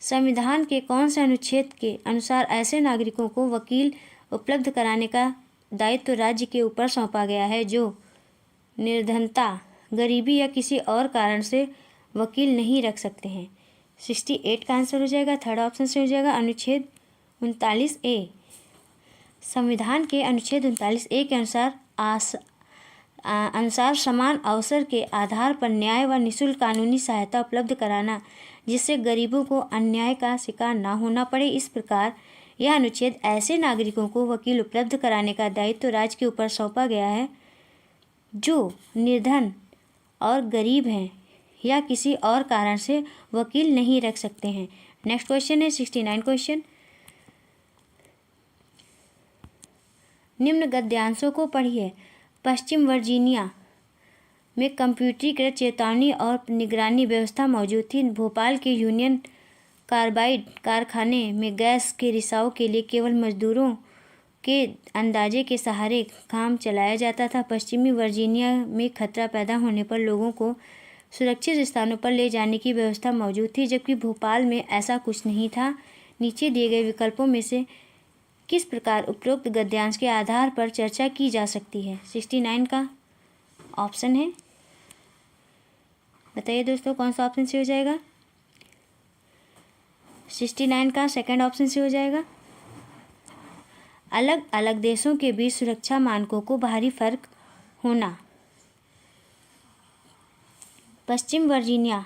संविधान के कौन से अनुच्छेद के अनुसार ऐसे नागरिकों को वकील उपलब्ध कराने का दायित्व राज्य के ऊपर सौंपा गया है जो निर्धनता, गरीबी या किसी और कारण से वकील नहीं रख सकते हैं? 68 का आंसर हो जाएगा, थर्ड ऑप्शन से हो जाएगा अनुच्छेद 39A। संविधान के अनुच्छेद 39A के अनुसार समान अवसर के आधार पर न्याय व निःशुल्क कानूनी सहायता उपलब्ध कराना जिससे गरीबों को अन्याय का शिकार न होना पड़े। इस प्रकार यह अनुच्छेद ऐसे नागरिकों को वकील उपलब्ध कराने का दायित्व राज्य के ऊपर सौंपा गया है जो निर्धन और गरीब हैं या किसी और कारण से वकील नहीं रख सकते हैं। नेक्स्ट क्वेश्चन है 69 क्वेश्चन, निम्न गद्यांशों को पढ़िए। पश्चिम वर्जीनिया में कंप्यूटरीकृत चेतावनी और निगरानी व्यवस्था मौजूद थी। भोपाल के यूनियन कार्बाइड कारखाने में गैस के रिसाव के लिए केवल मजदूरों के अंदाजे के सहारे काम चलाया जाता था। पश्चिमी वर्जीनिया में खतरा पैदा होने पर लोगों को सुरक्षित स्थानों पर ले जाने की व्यवस्था मौजूद थी, जबकि भोपाल में ऐसा कुछ नहीं था। नीचे दिए गए विकल्पों में से किस प्रकार उपरोक्त गद्यांश के आधार पर चर्चा की जा सकती है? 69 का ऑप्शन है, बताइए दोस्तों कौन सा ऑप्शन से हो जाएगा? 69 का सेकंड ऑप्शन से हो जाएगा। अलग अलग देशों के बीच सुरक्षा मानकों को भारी फर्क होना। पश्चिम वर्जीनिया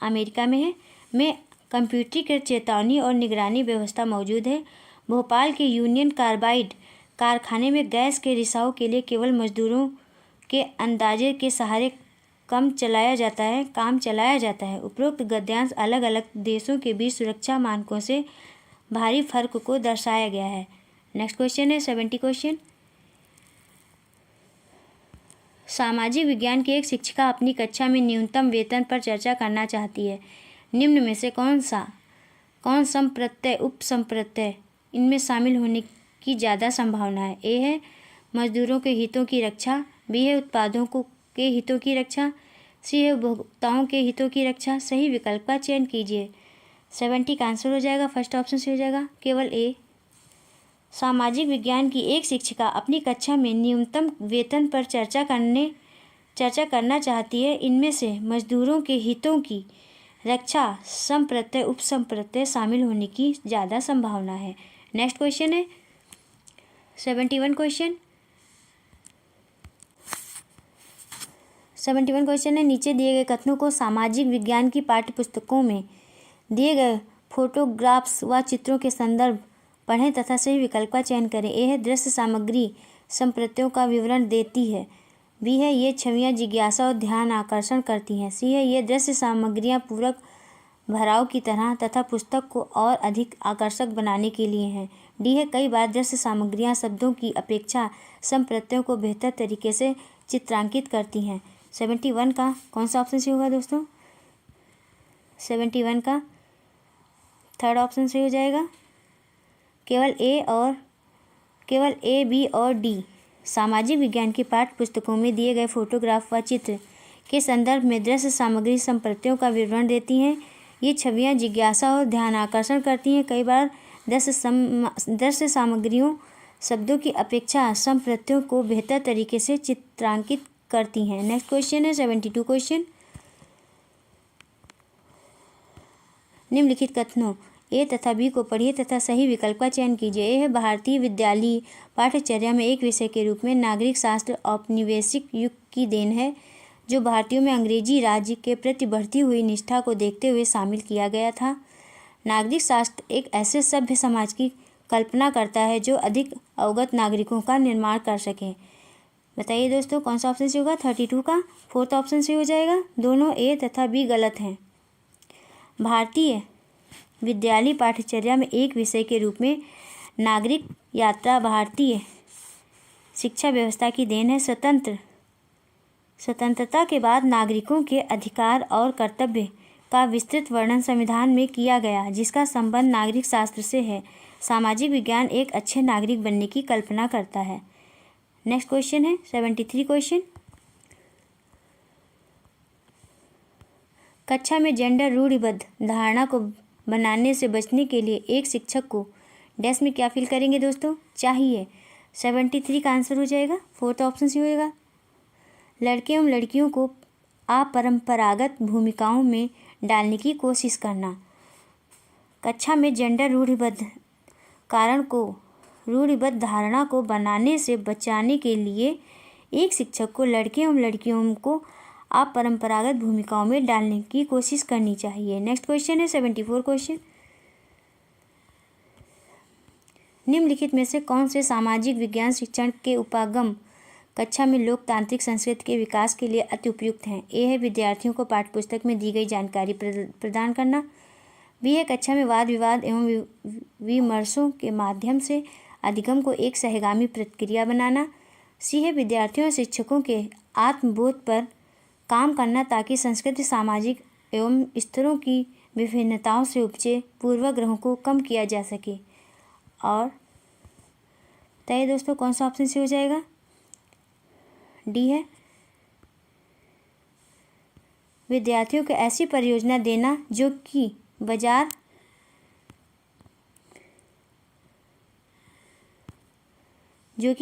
अमेरिका में है, में कंप्यूटरीकृत चेतावनी और निगरानी व्यवस्था मौजूद है। भोपाल के यूनियन कार्बाइड कारखाने में गैस के रिसाव के लिए केवल मजदूरों के अंदाजे के सहारे काम चलाया जाता है। उपरोक्त गद्यांश अलग अलग देशों के बीच सुरक्षा मानकों से भारी फर्क को दर्शाया गया है। नेक्स्ट क्वेश्चन है 70 क्वेश्चन, सामाजिक विज्ञान की एक शिक्षिका अपनी कक्षा में न्यूनतम वेतन पर चर्चा करना चाहती है। निम्न में से कौन संप्रत्यय उपसंप्रत्यय इनमें शामिल होने की ज़्यादा संभावना है? ए है मजदूरों के हितों की रक्षा, बी है उत्पादों के हितों की रक्षा, सी है उपभोक्ताओं के हितों की रक्षा। सही विकल्प का चयन कीजिए। 70 का आंसर हो जाएगा, फर्स्ट ऑप्शन से हो जाएगा केवल ए। सामाजिक विज्ञान की एक शिक्षिका अपनी कक्षा में न्यूनतम वेतन पर चर्चा करना चाहती है। इनमें से मजदूरों के हितों की रक्षा, संप्रत्यय उपसंप्रत्यय शामिल होने की ज़्यादा संभावना है। नेक्स्ट क्वेश्चन है 71 क्वेश्चन। 71 क्वेश्चन है, नीचे दिए गए कथनों को सामाजिक विज्ञान की पाठ्यपुस्तकों में दिए गए फोटोग्राफ्स व चित्रों के संदर्भ पढ़ें तथा सही विकल्प का चयन करें। ए है दृश्य सामग्री संप्रत्ययों का विवरण देती है, बी है ये छवियां जिज्ञासा और ध्यान आकर्षण करती हैं, सी है ये दृश्य सामग्रियां पूरक भराव की तरह तथा पुस्तक को और अधिक आकर्षक बनाने के लिए हैं, डी है कई बार दृश्य सामग्रियाँ शब्दों की अपेक्षा संप्रत्ययों को बेहतर तरीके से चित्रांकित करती हैं। 71 का कौन सा ऑप्शन सही होगा दोस्तों? 71 का थर्ड ऑप्शन सही हो जाएगा। केवल ए, बी और डी सामाजिक विज्ञान की पाठ्य पुस्तकों में दिए गए फोटोग्राफ व चित्र के संदर्भ में दृश्य सामग्री संप्रत्ययों का विवरण देती हैं। ये छवियाँ जिज्ञासा और ध्यान आकर्षण करती हैं। कई बार दृश्य सामग्रियों शब्दों की अपेक्षा संप्रत्ययों को बेहतर तरीके से चित्रांकित करती हैं। नेक्स्ट क्वेश्चन है 72 क्वेश्चन। निम्नलिखित कथनों ए तथा बी को पढ़िए तथा सही विकल्प का चयन कीजिए। ए है भारतीय विद्यालयी पाठ्यचर्या में एक विषय के रूप में नागरिक शास्त्र औपनिवेशिक युग की देन है, जो भारतीयों में अंग्रेजी राज्य के प्रति बढ़ती हुई निष्ठा को देखते हुए शामिल किया गया था। नागरिक शास्त्र एक ऐसे सभ्य समाज की कल्पना करता है जो अधिक अवगत नागरिकों का निर्माण कर सके। बताइए दोस्तों कौन सा ऑप्शन सही होगा? 32 का फोर्थ ऑप्शन सही हो जाएगा। दोनों ए तथा बी गलत हैं। भारतीय विद्यालयी पाठ्यचर्या में एक विषय के रूप में नागरिक यात्रा भारतीय शिक्षा व्यवस्था की देन है। स्वतंत्रता के बाद नागरिकों के अधिकार और कर्तव्य का विस्तृत वर्णन संविधान में किया गया, जिसका संबंध नागरिक शास्त्र से है। सामाजिक विज्ञान एक अच्छे नागरिक बनने की कल्पना करता है। नेक्स्ट क्वेश्चन है 73 क्वेश्चन। कक्षा में जेंडर रूढ़िबद्ध धारणा को बनाने से बचने के लिए एक शिक्षक को डैश में क्या फील करेंगे दोस्तों? चाहिए। 73 का आंसर हो जाएगा। फोर्थ ऑप्शन से होएगा लड़के एवं लड़कियों को अपरंपरागत भूमिकाओं में डालने की कोशिश करना। कक्षा में जेंडर रूढ़िबद्ध धारणा को बनाने से बचाने के लिए एक शिक्षक को लड़के एवं लड़कियों को अपरंपरागत भूमिकाओं में डालने की कोशिश करनी चाहिए। नेक्स्ट क्वेश्चन है 74 क्वेश्चन। निम्नलिखित में से कौन से सामाजिक विज्ञान शिक्षण के उपागम कक्षा में लोकतांत्रिक संस्कृति के विकास के लिए अति उपयुक्त हैं? ए है विद्यार्थियों को पाठ्यपुस्तक में दी गई जानकारी प्रदान करना। बी है कक्षा में वाद विवाद एवं विमर्शों के माध्यम से अधिगम को एक सहगामी प्रक्रिया बनाना। सी है विद्यार्थियों और शिक्षकों के आत्मबोध पर काम करना ताकि संस्कृति सामाजिक एवं स्तरों की विभिन्नताओं से उपजे पूर्वाग्रहों को कम किया जा सके। और बताइए दोस्तों कौन सा ऑप्शन से हो जाएगा? डी है विद्यार्थियों को ऐसी परियोजना देना जो कि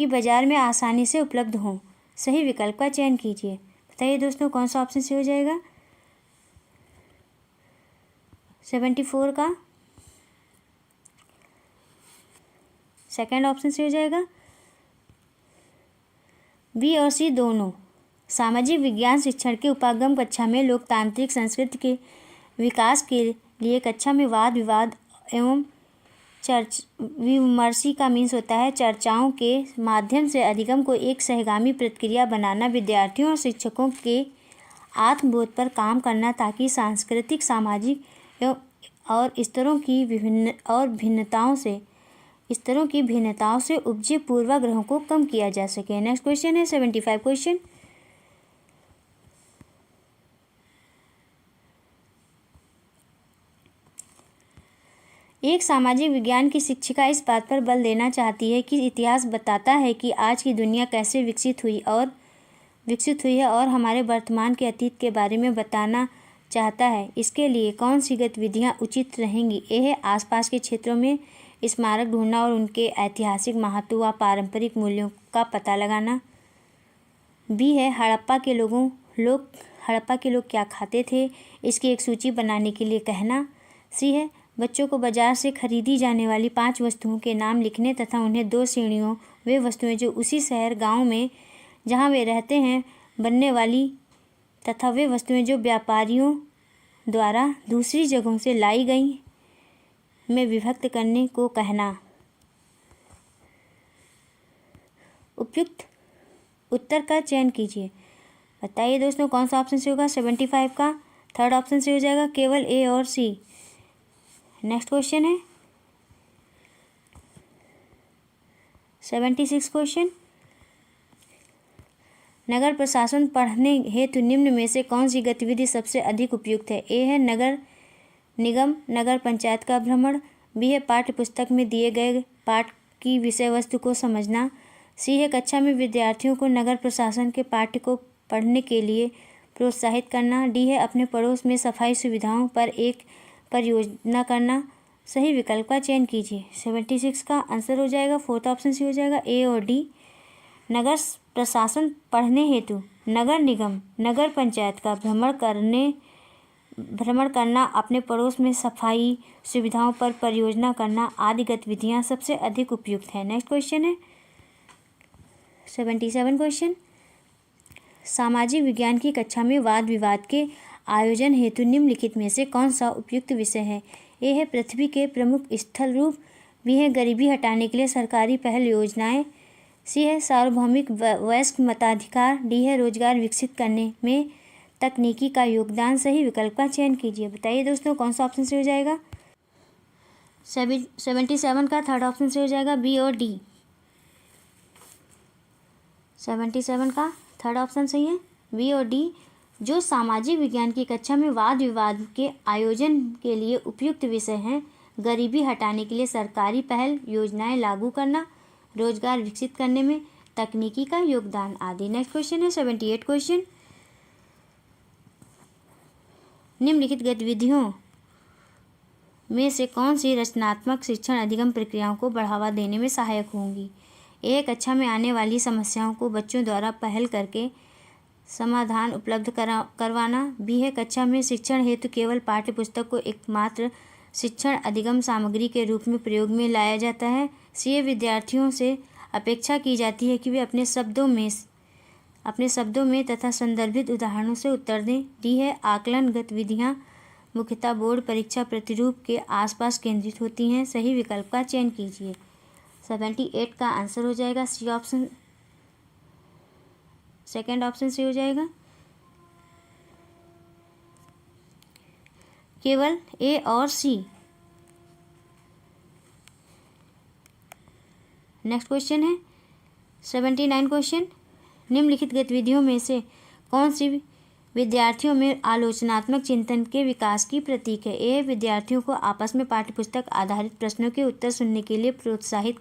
बाजार में आसानी से उपलब्ध हो। सही विकल्प का चयन कीजिए। बताइए दोस्तों कौन सा ऑप्शन से हो जाएगा? 74 का सेकंड ऑप्शन से हो जाएगा। बी और सी दोनों सामाजिक विज्ञान शिक्षण के उपागम कक्षा में लोकतांत्रिक संस्कृति के विकास के लिए कक्षा में वाद विवाद एवं विमर्शी का मीन्स होता है चर्चाओं के माध्यम से अधिगम को एक सहगामी प्रक्रिया बनाना। विद्यार्थियों और शिक्षकों के आत्मबोध पर काम करना ताकि सांस्कृतिक सामाजिक एवं और स्तरों की भिन्नताओं से उपजे पूर्वाग्रहों को कम किया जा सके। नेक्स्ट क्वेश्चन है 75 क्वेश्चन। एक सामाजिक विज्ञान की शिक्षिका इस बात पर बल देना चाहती है कि इतिहास बताता है कि आज की दुनिया कैसे विकसित हुई है और हमारे वर्तमान के अतीत के बारे में बताना चाहता है। इसके लिए कौन सी गतिविधियाँ उचित रहेंगी? ए है आसपास के क्षेत्रों में स्मारक ढूंढना और उनके ऐतिहासिक महत्व व पारंपरिक मूल्यों का पता लगाना। बी है हड़प्पा के लोग क्या खाते थे, इसकी एक सूची बनाने के लिए कहना। सी है बच्चों को बाजार से खरीदी जाने वाली 5 वस्तुओं के नाम लिखने तथा उन्हें 2 श्रेणियों, वे वस्तुएं जो उसी शहर गांव में जहां वे रहते हैं बनने वाली तथा वे वस्तुएं जो व्यापारियों द्वारा दूसरी जगहों से लाई गई में विभक्त करने को कहना। उपयुक्त उत्तर का चयन कीजिए। बताइए दोस्तों कौन सा ऑप्शन से होगा? 75 का थर्ड ऑप्शन से हो जाएगा। केवल ए और सी। नेक्स्ट क्वेश्चन है 76 क्वेश्चन, नगर प्रशासन पढ़ने हेतु निम्न में से कौन सी गतिविधि सबसे अधिक उपयुक्त है? ए है नगर निगम नगर पंचायत का भ्रमण, बी है पाठ्य पुस्तक में दिए गए पाठ की विषय वस्तु को समझना, सी है कक्षा में विद्यार्थियों को नगर प्रशासन के पाठ्य को पढ़ने के लिए प्रोत्साहित करना, डी है अपने पड़ोस में सफाई सुविधाओं पर एक परियोजना करना। सही विकल्प का चयन कीजिए। 76 का आंसर हो जाएगा, फोर्थ ऑप्शन से हो जाएगा ए और डी। नगर प्रशासन पढ़ने हेतु नगर निगम नगर पंचायत का भ्रमण करना, अपने पड़ोस में सफाई सुविधाओं पर परियोजना करना आदि गतिविधियां सबसे अधिक उपयुक्त है। नेक्स्ट क्वेश्चन है 77 क्वेश्चन, सामाजिक विज्ञान की कक्षा में वाद विवाद के आयोजन हेतु निम्नलिखित में से कौन सा उपयुक्त विषय है? ए है पृथ्वी के प्रमुख स्थल रूप, बी है गरीबी हटाने के लिए सरकारी पहल योजनाएं, सी है सार्वभौमिक वयस्क मताधिकार, डी है रोजगार विकसित करने में तकनीकी का योगदान। सही विकल्प का चयन कीजिए। बताइए दोस्तों कौन सा ऑप्शन से हो जाएगा? 77 का थर्ड ऑप्शन से हो जाएगा बी और डी। 77 का थर्ड ऑप्शन सही है, बी और डी। जो सामाजिक विज्ञान की कक्षा में वाद विवाद के आयोजन के लिए उपयुक्त विषय हैं, गरीबी हटाने के लिए सरकारी पहल योजनाएं लागू करना, रोजगार विकसित करने में तकनीकी का योगदान आदि। नेक्स्ट क्वेश्चन है 78 क्वेश्चन, निम्नलिखित गतिविधियों में से कौन सी रचनात्मक शिक्षण अधिगम प्रक्रियाओं को बढ़ावा देने में सहायक होंगी? ए कक्षा में आने वाली समस्याओं को बच्चों द्वारा पहल करके समाधान उपलब्ध करवाना, बी है कक्षा में शिक्षण हेतु केवल पाठ्य पुस्तक को एकमात्र शिक्षण अधिगम सामग्री के रूप में प्रयोग में लाया जाता है, सी है विद्यार्थियों से अपेक्षा की जाती है कि वे अपने शब्दों में तथा संदर्भित उदाहरणों से उत्तर दें, डी है आकलन गतिविधियाँ मुख्यतः बोर्ड परीक्षा प्रतिरूप के आसपास केंद्रित होती हैं। सही विकल्प का चयन कीजिए। 78 का आंसर हो जाएगा सी ऑप्शन, सेकेंड ऑप्शन से हो जाएगा, केवल ए और सी। नेक्स्ट क्वेश्चन है 79 क्वेश्चन, निम्नलिखित गतिविधियों में से कौन सी विद्यार्थियों में आलोचनात्मक चिंतन के विकास की प्रतीक है? ए विद्यार्थियों को आपस में पाठ्यपुस्तक आधारित प्रश्नों के उत्तर सुनाने के लिए प्रोत्साहित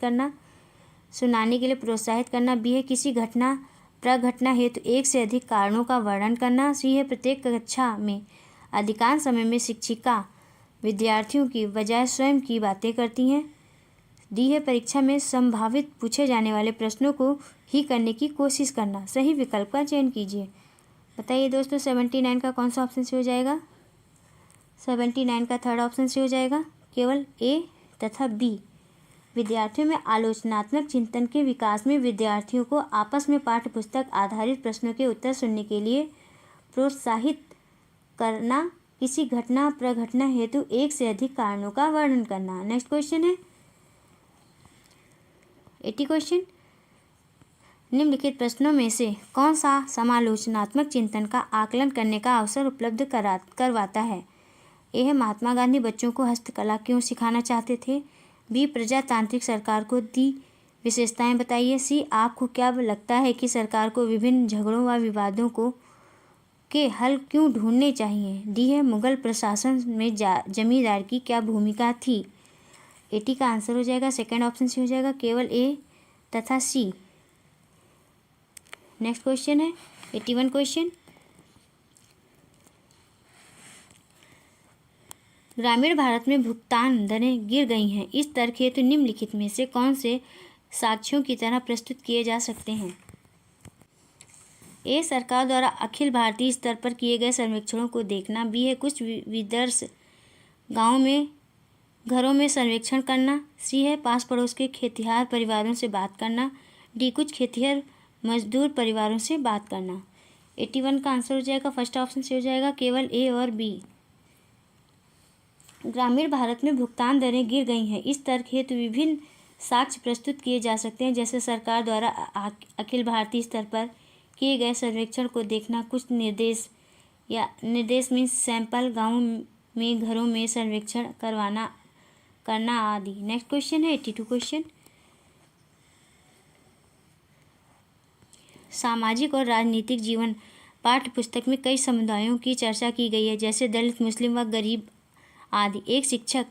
करना, बी है किसी घटना प्रघटना हेतु एक से अधिक कारणों का वर्णन करना, सी है प्रत्येक कक्षा में अधिकांश समय में शिक्षिका विद्यार्थियों की बजाय स्वयं की बातें करती हैं, डी है परीक्षा में संभावित पूछे जाने वाले प्रश्नों को ही करने की कोशिश करना। सही विकल्प का चयन कीजिए। बताइए दोस्तों 79 का कौन सा ऑप्शन से हो जाएगा? 79 का थर्ड ऑप्शन से हो जाएगा, केवल ए तथा बी। विद्यार्थियों में आलोचनात्मक चिंतन के विकास में विद्यार्थियों को आपस में पाठ्यपुस्तक आधारित प्रश्नों के उत्तर सुनने के लिए प्रोत्साहित करना, किसी घटना प्रघटना हेतु एक से अधिक कारणों का वर्णन करना। नेक्स्ट क्वेश्चन है 80 क्वेश्चन, निम्नलिखित प्रश्नों में से कौन सा समालोचनात्मक चिंतन का आकलन करने का अवसर उपलब्ध करवाता है? ए है महात्मा गांधी बच्चों को हस्तकला क्यों सिखाना चाहते थे, बी प्रजातांत्रिक सरकार को दी विशेषताएं बताइए, सी आपको क्या लगता है कि सरकार को विभिन्न झगड़ों व विवादों के हल क्यों ढूंढने चाहिए, डी है मुगल प्रशासन में जमींदार की क्या भूमिका थी। 80 का आंसर हो जाएगा, सेकंड ऑप्शन से हो जाएगा, केवल ए तथा सी। नेक्स्ट क्वेश्चन है 81 क्वेश्चन, ग्रामीण भारत में भुगतान दरें गिर गई हैं, इस तर्क हेतु निम्नलिखित में से कौन से साक्ष्यों की तरह प्रस्तुत किए जा सकते हैं? ए सरकार द्वारा अखिल भारतीय स्तर पर किए गए सर्वेक्षणों को देखना, बी है कुछ विदर्श गाँव में घरों में सर्वेक्षण करना, सी है पास पड़ोस के खेतिहर परिवारों से बात करना, डी कुछ खेतिहर मजदूर परिवारों से बात करना। 81 का आंसर हो जाएगा, फर्स्ट ऑप्शन से हो जाएगा, केवल ए और बी। ग्रामीण भारत में भुगतान दरें गिर गई हैं, इस तर्क हेतु विभिन्न साक्ष्य प्रस्तुत किए जा सकते हैं, जैसे सरकार द्वारा अखिल भारतीय स्तर पर किए गए सर्वेक्षण को देखना, कुछ निर्देश मीन्स सैंपल गाँव में घरों में सर्वेक्षण करना आदि। नेक्स्ट क्वेश्चन है 82 क्वेश्चन, सामाजिक और राजनीतिक जीवन पाठ्य पुस्तक में कई समुदायों की चर्चा की गई है, जैसे दलित, मुस्लिम व गरीब आदि। एक शिक्षक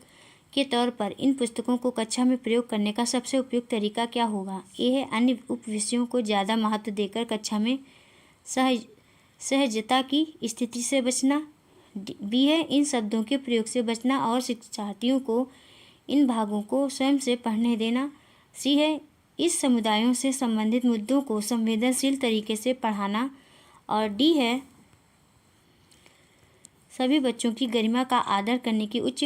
के तौर पर इन पुस्तकों को कक्षा में प्रयोग करने का सबसे उपयुक्त तरीका क्या होगा? ए है अन्य उप विषयों को ज़्यादा महत्व देकर कक्षा में सहजता की स्थिति से बचना। बी है इन शब्दों के प्रयोग से बचना और शिक्षार्थियों को इन भागों को स्वयं से पढ़ने देना। सी है इस समुदायों से संबंधित मुद्दों को संवेदनशील तरीके से पढ़ाना। और डी है सभी बच्चों की गरिमा का आदर करने की उच्च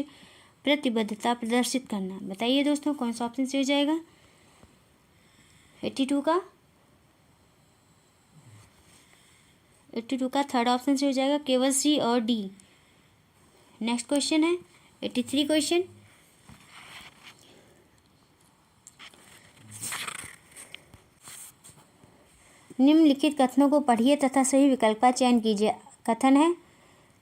प्रतिबद्धता प्रदर्शित करना। बताइए दोस्तों कौन सा ऑप्शन सही हो जाएगा? 82 का थर्ड ऑप्शन से हो जाएगा, केवल सी और डी। नेक्स्ट क्वेश्चन है 83 क्वेश्चन। निम्नलिखित कथनों को पढ़िए तथा सही विकल्प का चयन कीजिए। कथन है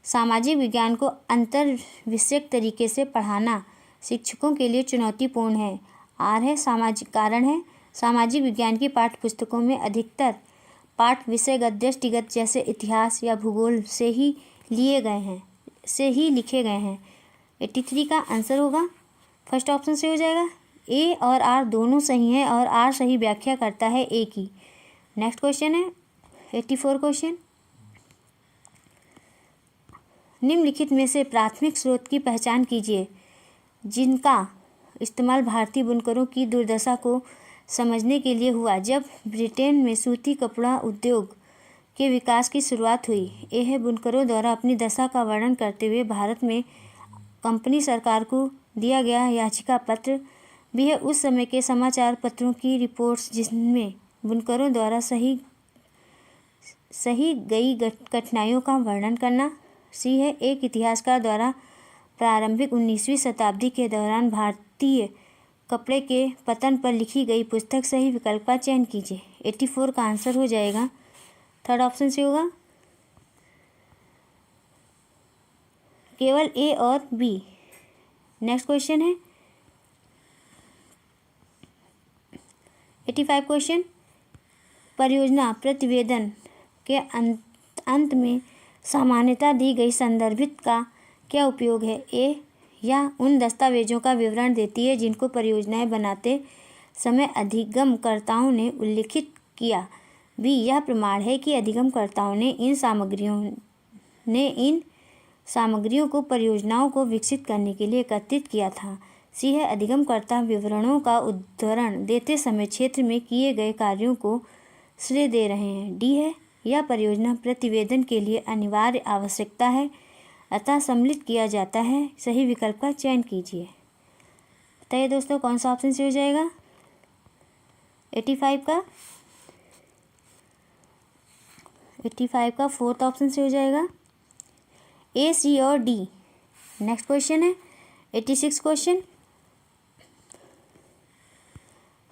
सामाजिक विज्ञान को अंतर विषयक तरीके से पढ़ाना शिक्षकों के लिए चुनौतीपूर्ण है। आर है सामाजिक कारण है सामाजिक विज्ञान की पाठ्य पुस्तकों में अधिकतर पाठ विषयगत दृष्टिगत जैसे इतिहास या भूगोल से ही लिखे गए हैं। 83 का आंसर होगा फर्स्ट ऑप्शन से हो जाएगा। ए और आर दोनों सही हैं और आर सही व्याख्या करता है ए की। नेक्स्ट क्वेश्चन है 84 क्वेश्चन। निम्नलिखित में से प्राथमिक स्रोत की पहचान कीजिए जिनका इस्तेमाल भारतीय बुनकरों की दुर्दशा को समझने के लिए हुआ जब ब्रिटेन में सूती कपड़ा उद्योग के विकास की शुरुआत हुई। ए है बुनकरों द्वारा अपनी दशा का वर्णन करते हुए भारत में कंपनी सरकार को दिया गया याचिका पत्र। भी है उस समय के समाचार पत्रों की रिपोर्ट्स जिनमें बुनकरों द्वारा सही गई कठिनाइयों का वर्णन करना। सी है एक इतिहासकार द्वारा प्रारंभिक 19वीं शताब्दी के दौरान भारतीय कपड़े के पतन पर लिखी गई पुस्तक। सही विकल्प का चयन कीजिए। 84 का आंसर हो जाएगा थर्ड ऑप्शन से होगा केवल ए और बी। नेक्स्ट क्वेश्चन है 85 क्वेश्चन। परियोजना प्रतिवेदन के अंत में सामान्यता दी गई संदर्भित का क्या उपयोग है? ए या उन दस्तावेजों का विवरण देती है जिनको परियोजनाएं बनाते समय अधिगमकर्ताओं ने उल्लिखित किया। बी यह प्रमाण है कि अधिगमकर्ताओं ने इन सामग्रियों को परियोजनाओं को विकसित करने के लिए एकत्रित किया था। सी है अधिगमकर्ता विवरणों का उद्धरण देते समय क्षेत्र में किए गए कार्यों को श्रेय दे रहे हैं। डी है यह परियोजना प्रतिवेदन के लिए अनिवार्य आवश्यकता है अतः सम्मिलित किया जाता है। सही विकल्प का चयन कीजिए। बताइए दोस्तों कौन सा ऑप्शन से हो जाएगा? 85 का फोर्थ ऑप्शन से हो जाएगा ए, सी और डी। नेक्स्ट क्वेश्चन है 86 क्वेश्चन।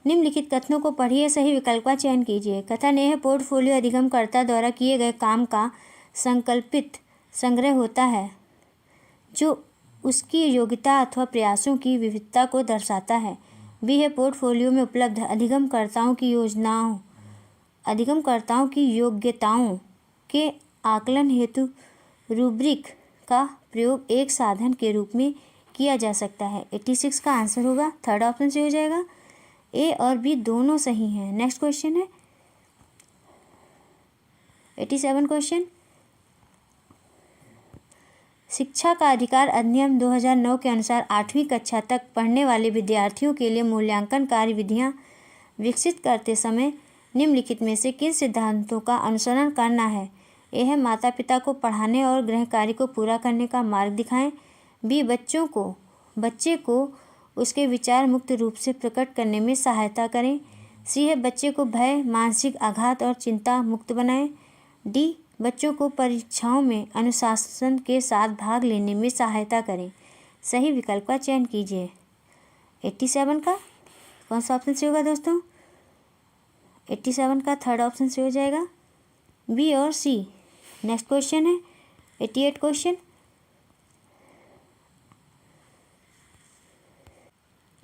निम्नलिखित कथनों को पढ़िए सही विकल्प का चयन कीजिए। कथन ए है पोर्टफोलियो अधिगमकर्ता द्वारा किए गए काम का संकल्पित संग्रह होता है जो उसकी योग्यता अथवा प्रयासों की विविधता को दर्शाता है। बी है पोर्टफोलियो में उपलब्ध अधिगमकर्ताओं की योग्यताओं के आकलन हेतु रूब्रिक का प्रयोग एक साधन के रूप में किया जा सकता है। 86 का आंसर होगा थर्ड ऑप्शन से हो जाएगा। ए और बी दोनों सही हैं। नेक्स्ट क्वेश्चन है 87 क्वेश्चन। शिक्षा का अधिकार अधिनियम 2009 के अनुसार 8वीं कक्षा तक पढ़ने वाले विद्यार्थियों के लिए मूल्यांकन कार्यविधियां विकसित करते समय निम्नलिखित में से किन सिद्धांतों का अनुसरण करना है? ए है माता पिता को पढ़ाने और गृह कार्य को पूरा करने का मार्ग दिखाएं। बी बच्चे को उसके विचार मुक्त रूप से प्रकट करने में सहायता करें। सी है बच्चे को भय, मानसिक आघात और चिंता मुक्त बनाएं। डी बच्चों को परीक्षाओं में अनुशासन के साथ भाग लेने में सहायता करें। सही विकल्प का चयन कीजिए। 87 का कौन सा ऑप्शन से होगा दोस्तों? 87 का थर्ड ऑप्शन से हो जाएगा बी और सी। नेक्स्ट क्वेश्चन है 88 क्वेश्चन।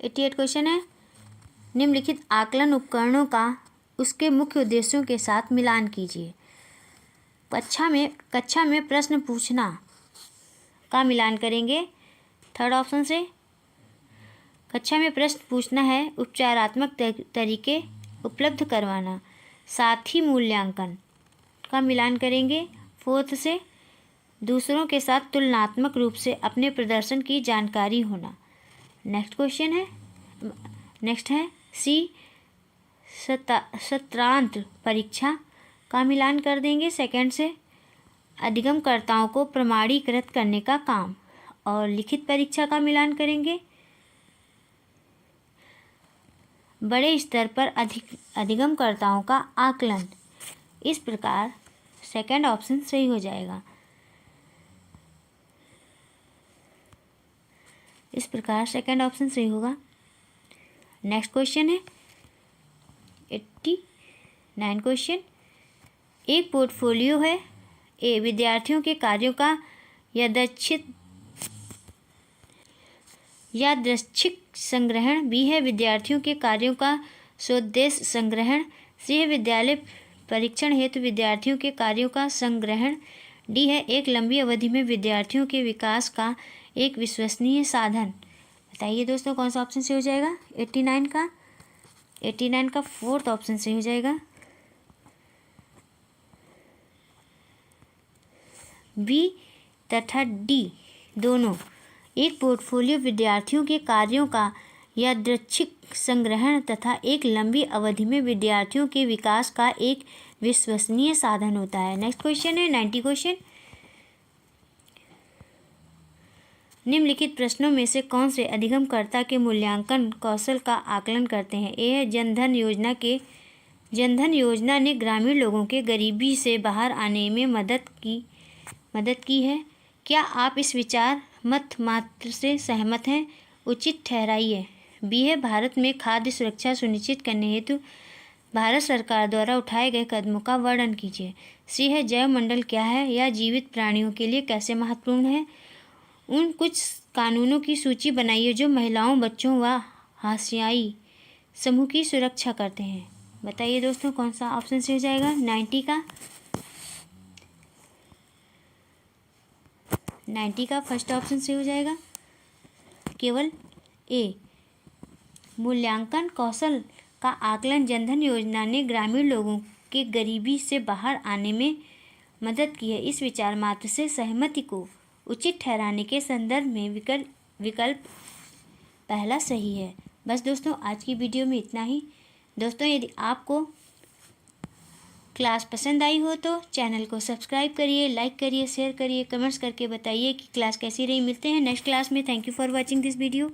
88 क्वेश्चन है निम्नलिखित आकलन उपकरणों का उसके मुख्य उद्देश्यों के साथ मिलान कीजिए। कक्षा में प्रश्न पूछना का मिलान करेंगे थर्ड ऑप्शन से। कक्षा में प्रश्न पूछना है उपचारात्मक तरीके उपलब्ध करवाना। साथ ही मूल्यांकन का मिलान करेंगे फोर्थ से। दूसरों के साथ तुलनात्मक रूप से अपने प्रदर्शन की जानकारी होना। नेक्स्ट है सी सत्रांत परीक्षा का मिलान कर देंगे सेकंड से। अधिगमकर्ताओं को प्रमाणीकृत करने का काम। और लिखित परीक्षा का मिलान करेंगे बड़े स्तर पर अधिगमकर्ताओं का आकलन। इस प्रकार सेकंड ऑप्शन सही हो जाएगा। इस प्रकार सेकंड ऑप्शन सही होगा। नेक्स्ट क्वेश्चन है 89 क्वेश्चन। एक पोर्टफोलियो है ए विद्यार्थियों के कार्यों का यादृच्छिक संग्रहण। बी है विद्यार्थियों के कार्यों का स्वोद्देश्य संग्रहण। सी है विद्यालय परीक्षण हेतु विद्यार्थियों के कार्यों का संग्रहण। डी है एक लंबी अवधि में विद्यार्थियों के विकास का एक विश्वसनीय साधन। बताइए दोस्तों कौन सा ऑप्शन से हो जाएगा 89 का फोर्थ ऑप्शन से हो जाएगा बी तथा डी दोनों। एक पोर्टफोलियो विद्यार्थियों के कार्यों का यादृच्छिक संग्रहण तथा एक लंबी अवधि में विद्यार्थियों के विकास का एक विश्वसनीय साधन होता है। नेक्स्ट क्वेश्चन है 90 क्वेश्चन। निम्नलिखित प्रश्नों में से कौन से अधिगमकर्ता के मूल्यांकन कौशल का आकलन करते हैं। ए है जनधन योजना ने ग्रामीण लोगों के गरीबी से बाहर आने में मदद की है। क्या आप इस विचार मत मात्र से सहमत हैं? उचित ठहराइए। बी है भारत में खाद्य सुरक्षा सुनिश्चित करने हेतु भारत सरकार द्वारा उठाए गए कदमों का वर्णन कीजिए। सी है जैव मंडल क्या है या जीवित प्राणियों के लिए कैसे महत्वपूर्ण है। उन कुछ कानूनों की सूची बनाइए जो महिलाओं, बच्चों व हाशियाई समूह की सुरक्षा करते हैं। बताइए दोस्तों कौन सा ऑप्शन से हो जाएगा 90 का फर्स्ट ऑप्शन से हो जाएगा केवल ए। मूल्यांकन कौशल का आकलन जनधन योजना ने ग्रामीण लोगों के गरीबी से बाहर आने में मदद की है। इस विचार मात्र से सहमति को उचित ठहराने के संदर्भ में विकल्प पहला सही है। बस दोस्तों आज की वीडियो में इतना ही। दोस्तों यदि आपको क्लास पसंद आई हो तो चैनल को सब्सक्राइब करिए, लाइक करिए, शेयर करिए, कमेंट्स करके बताइए कि क्लास कैसी रही। मिलते हैं नेक्स्ट क्लास में। Thank you for watching this video.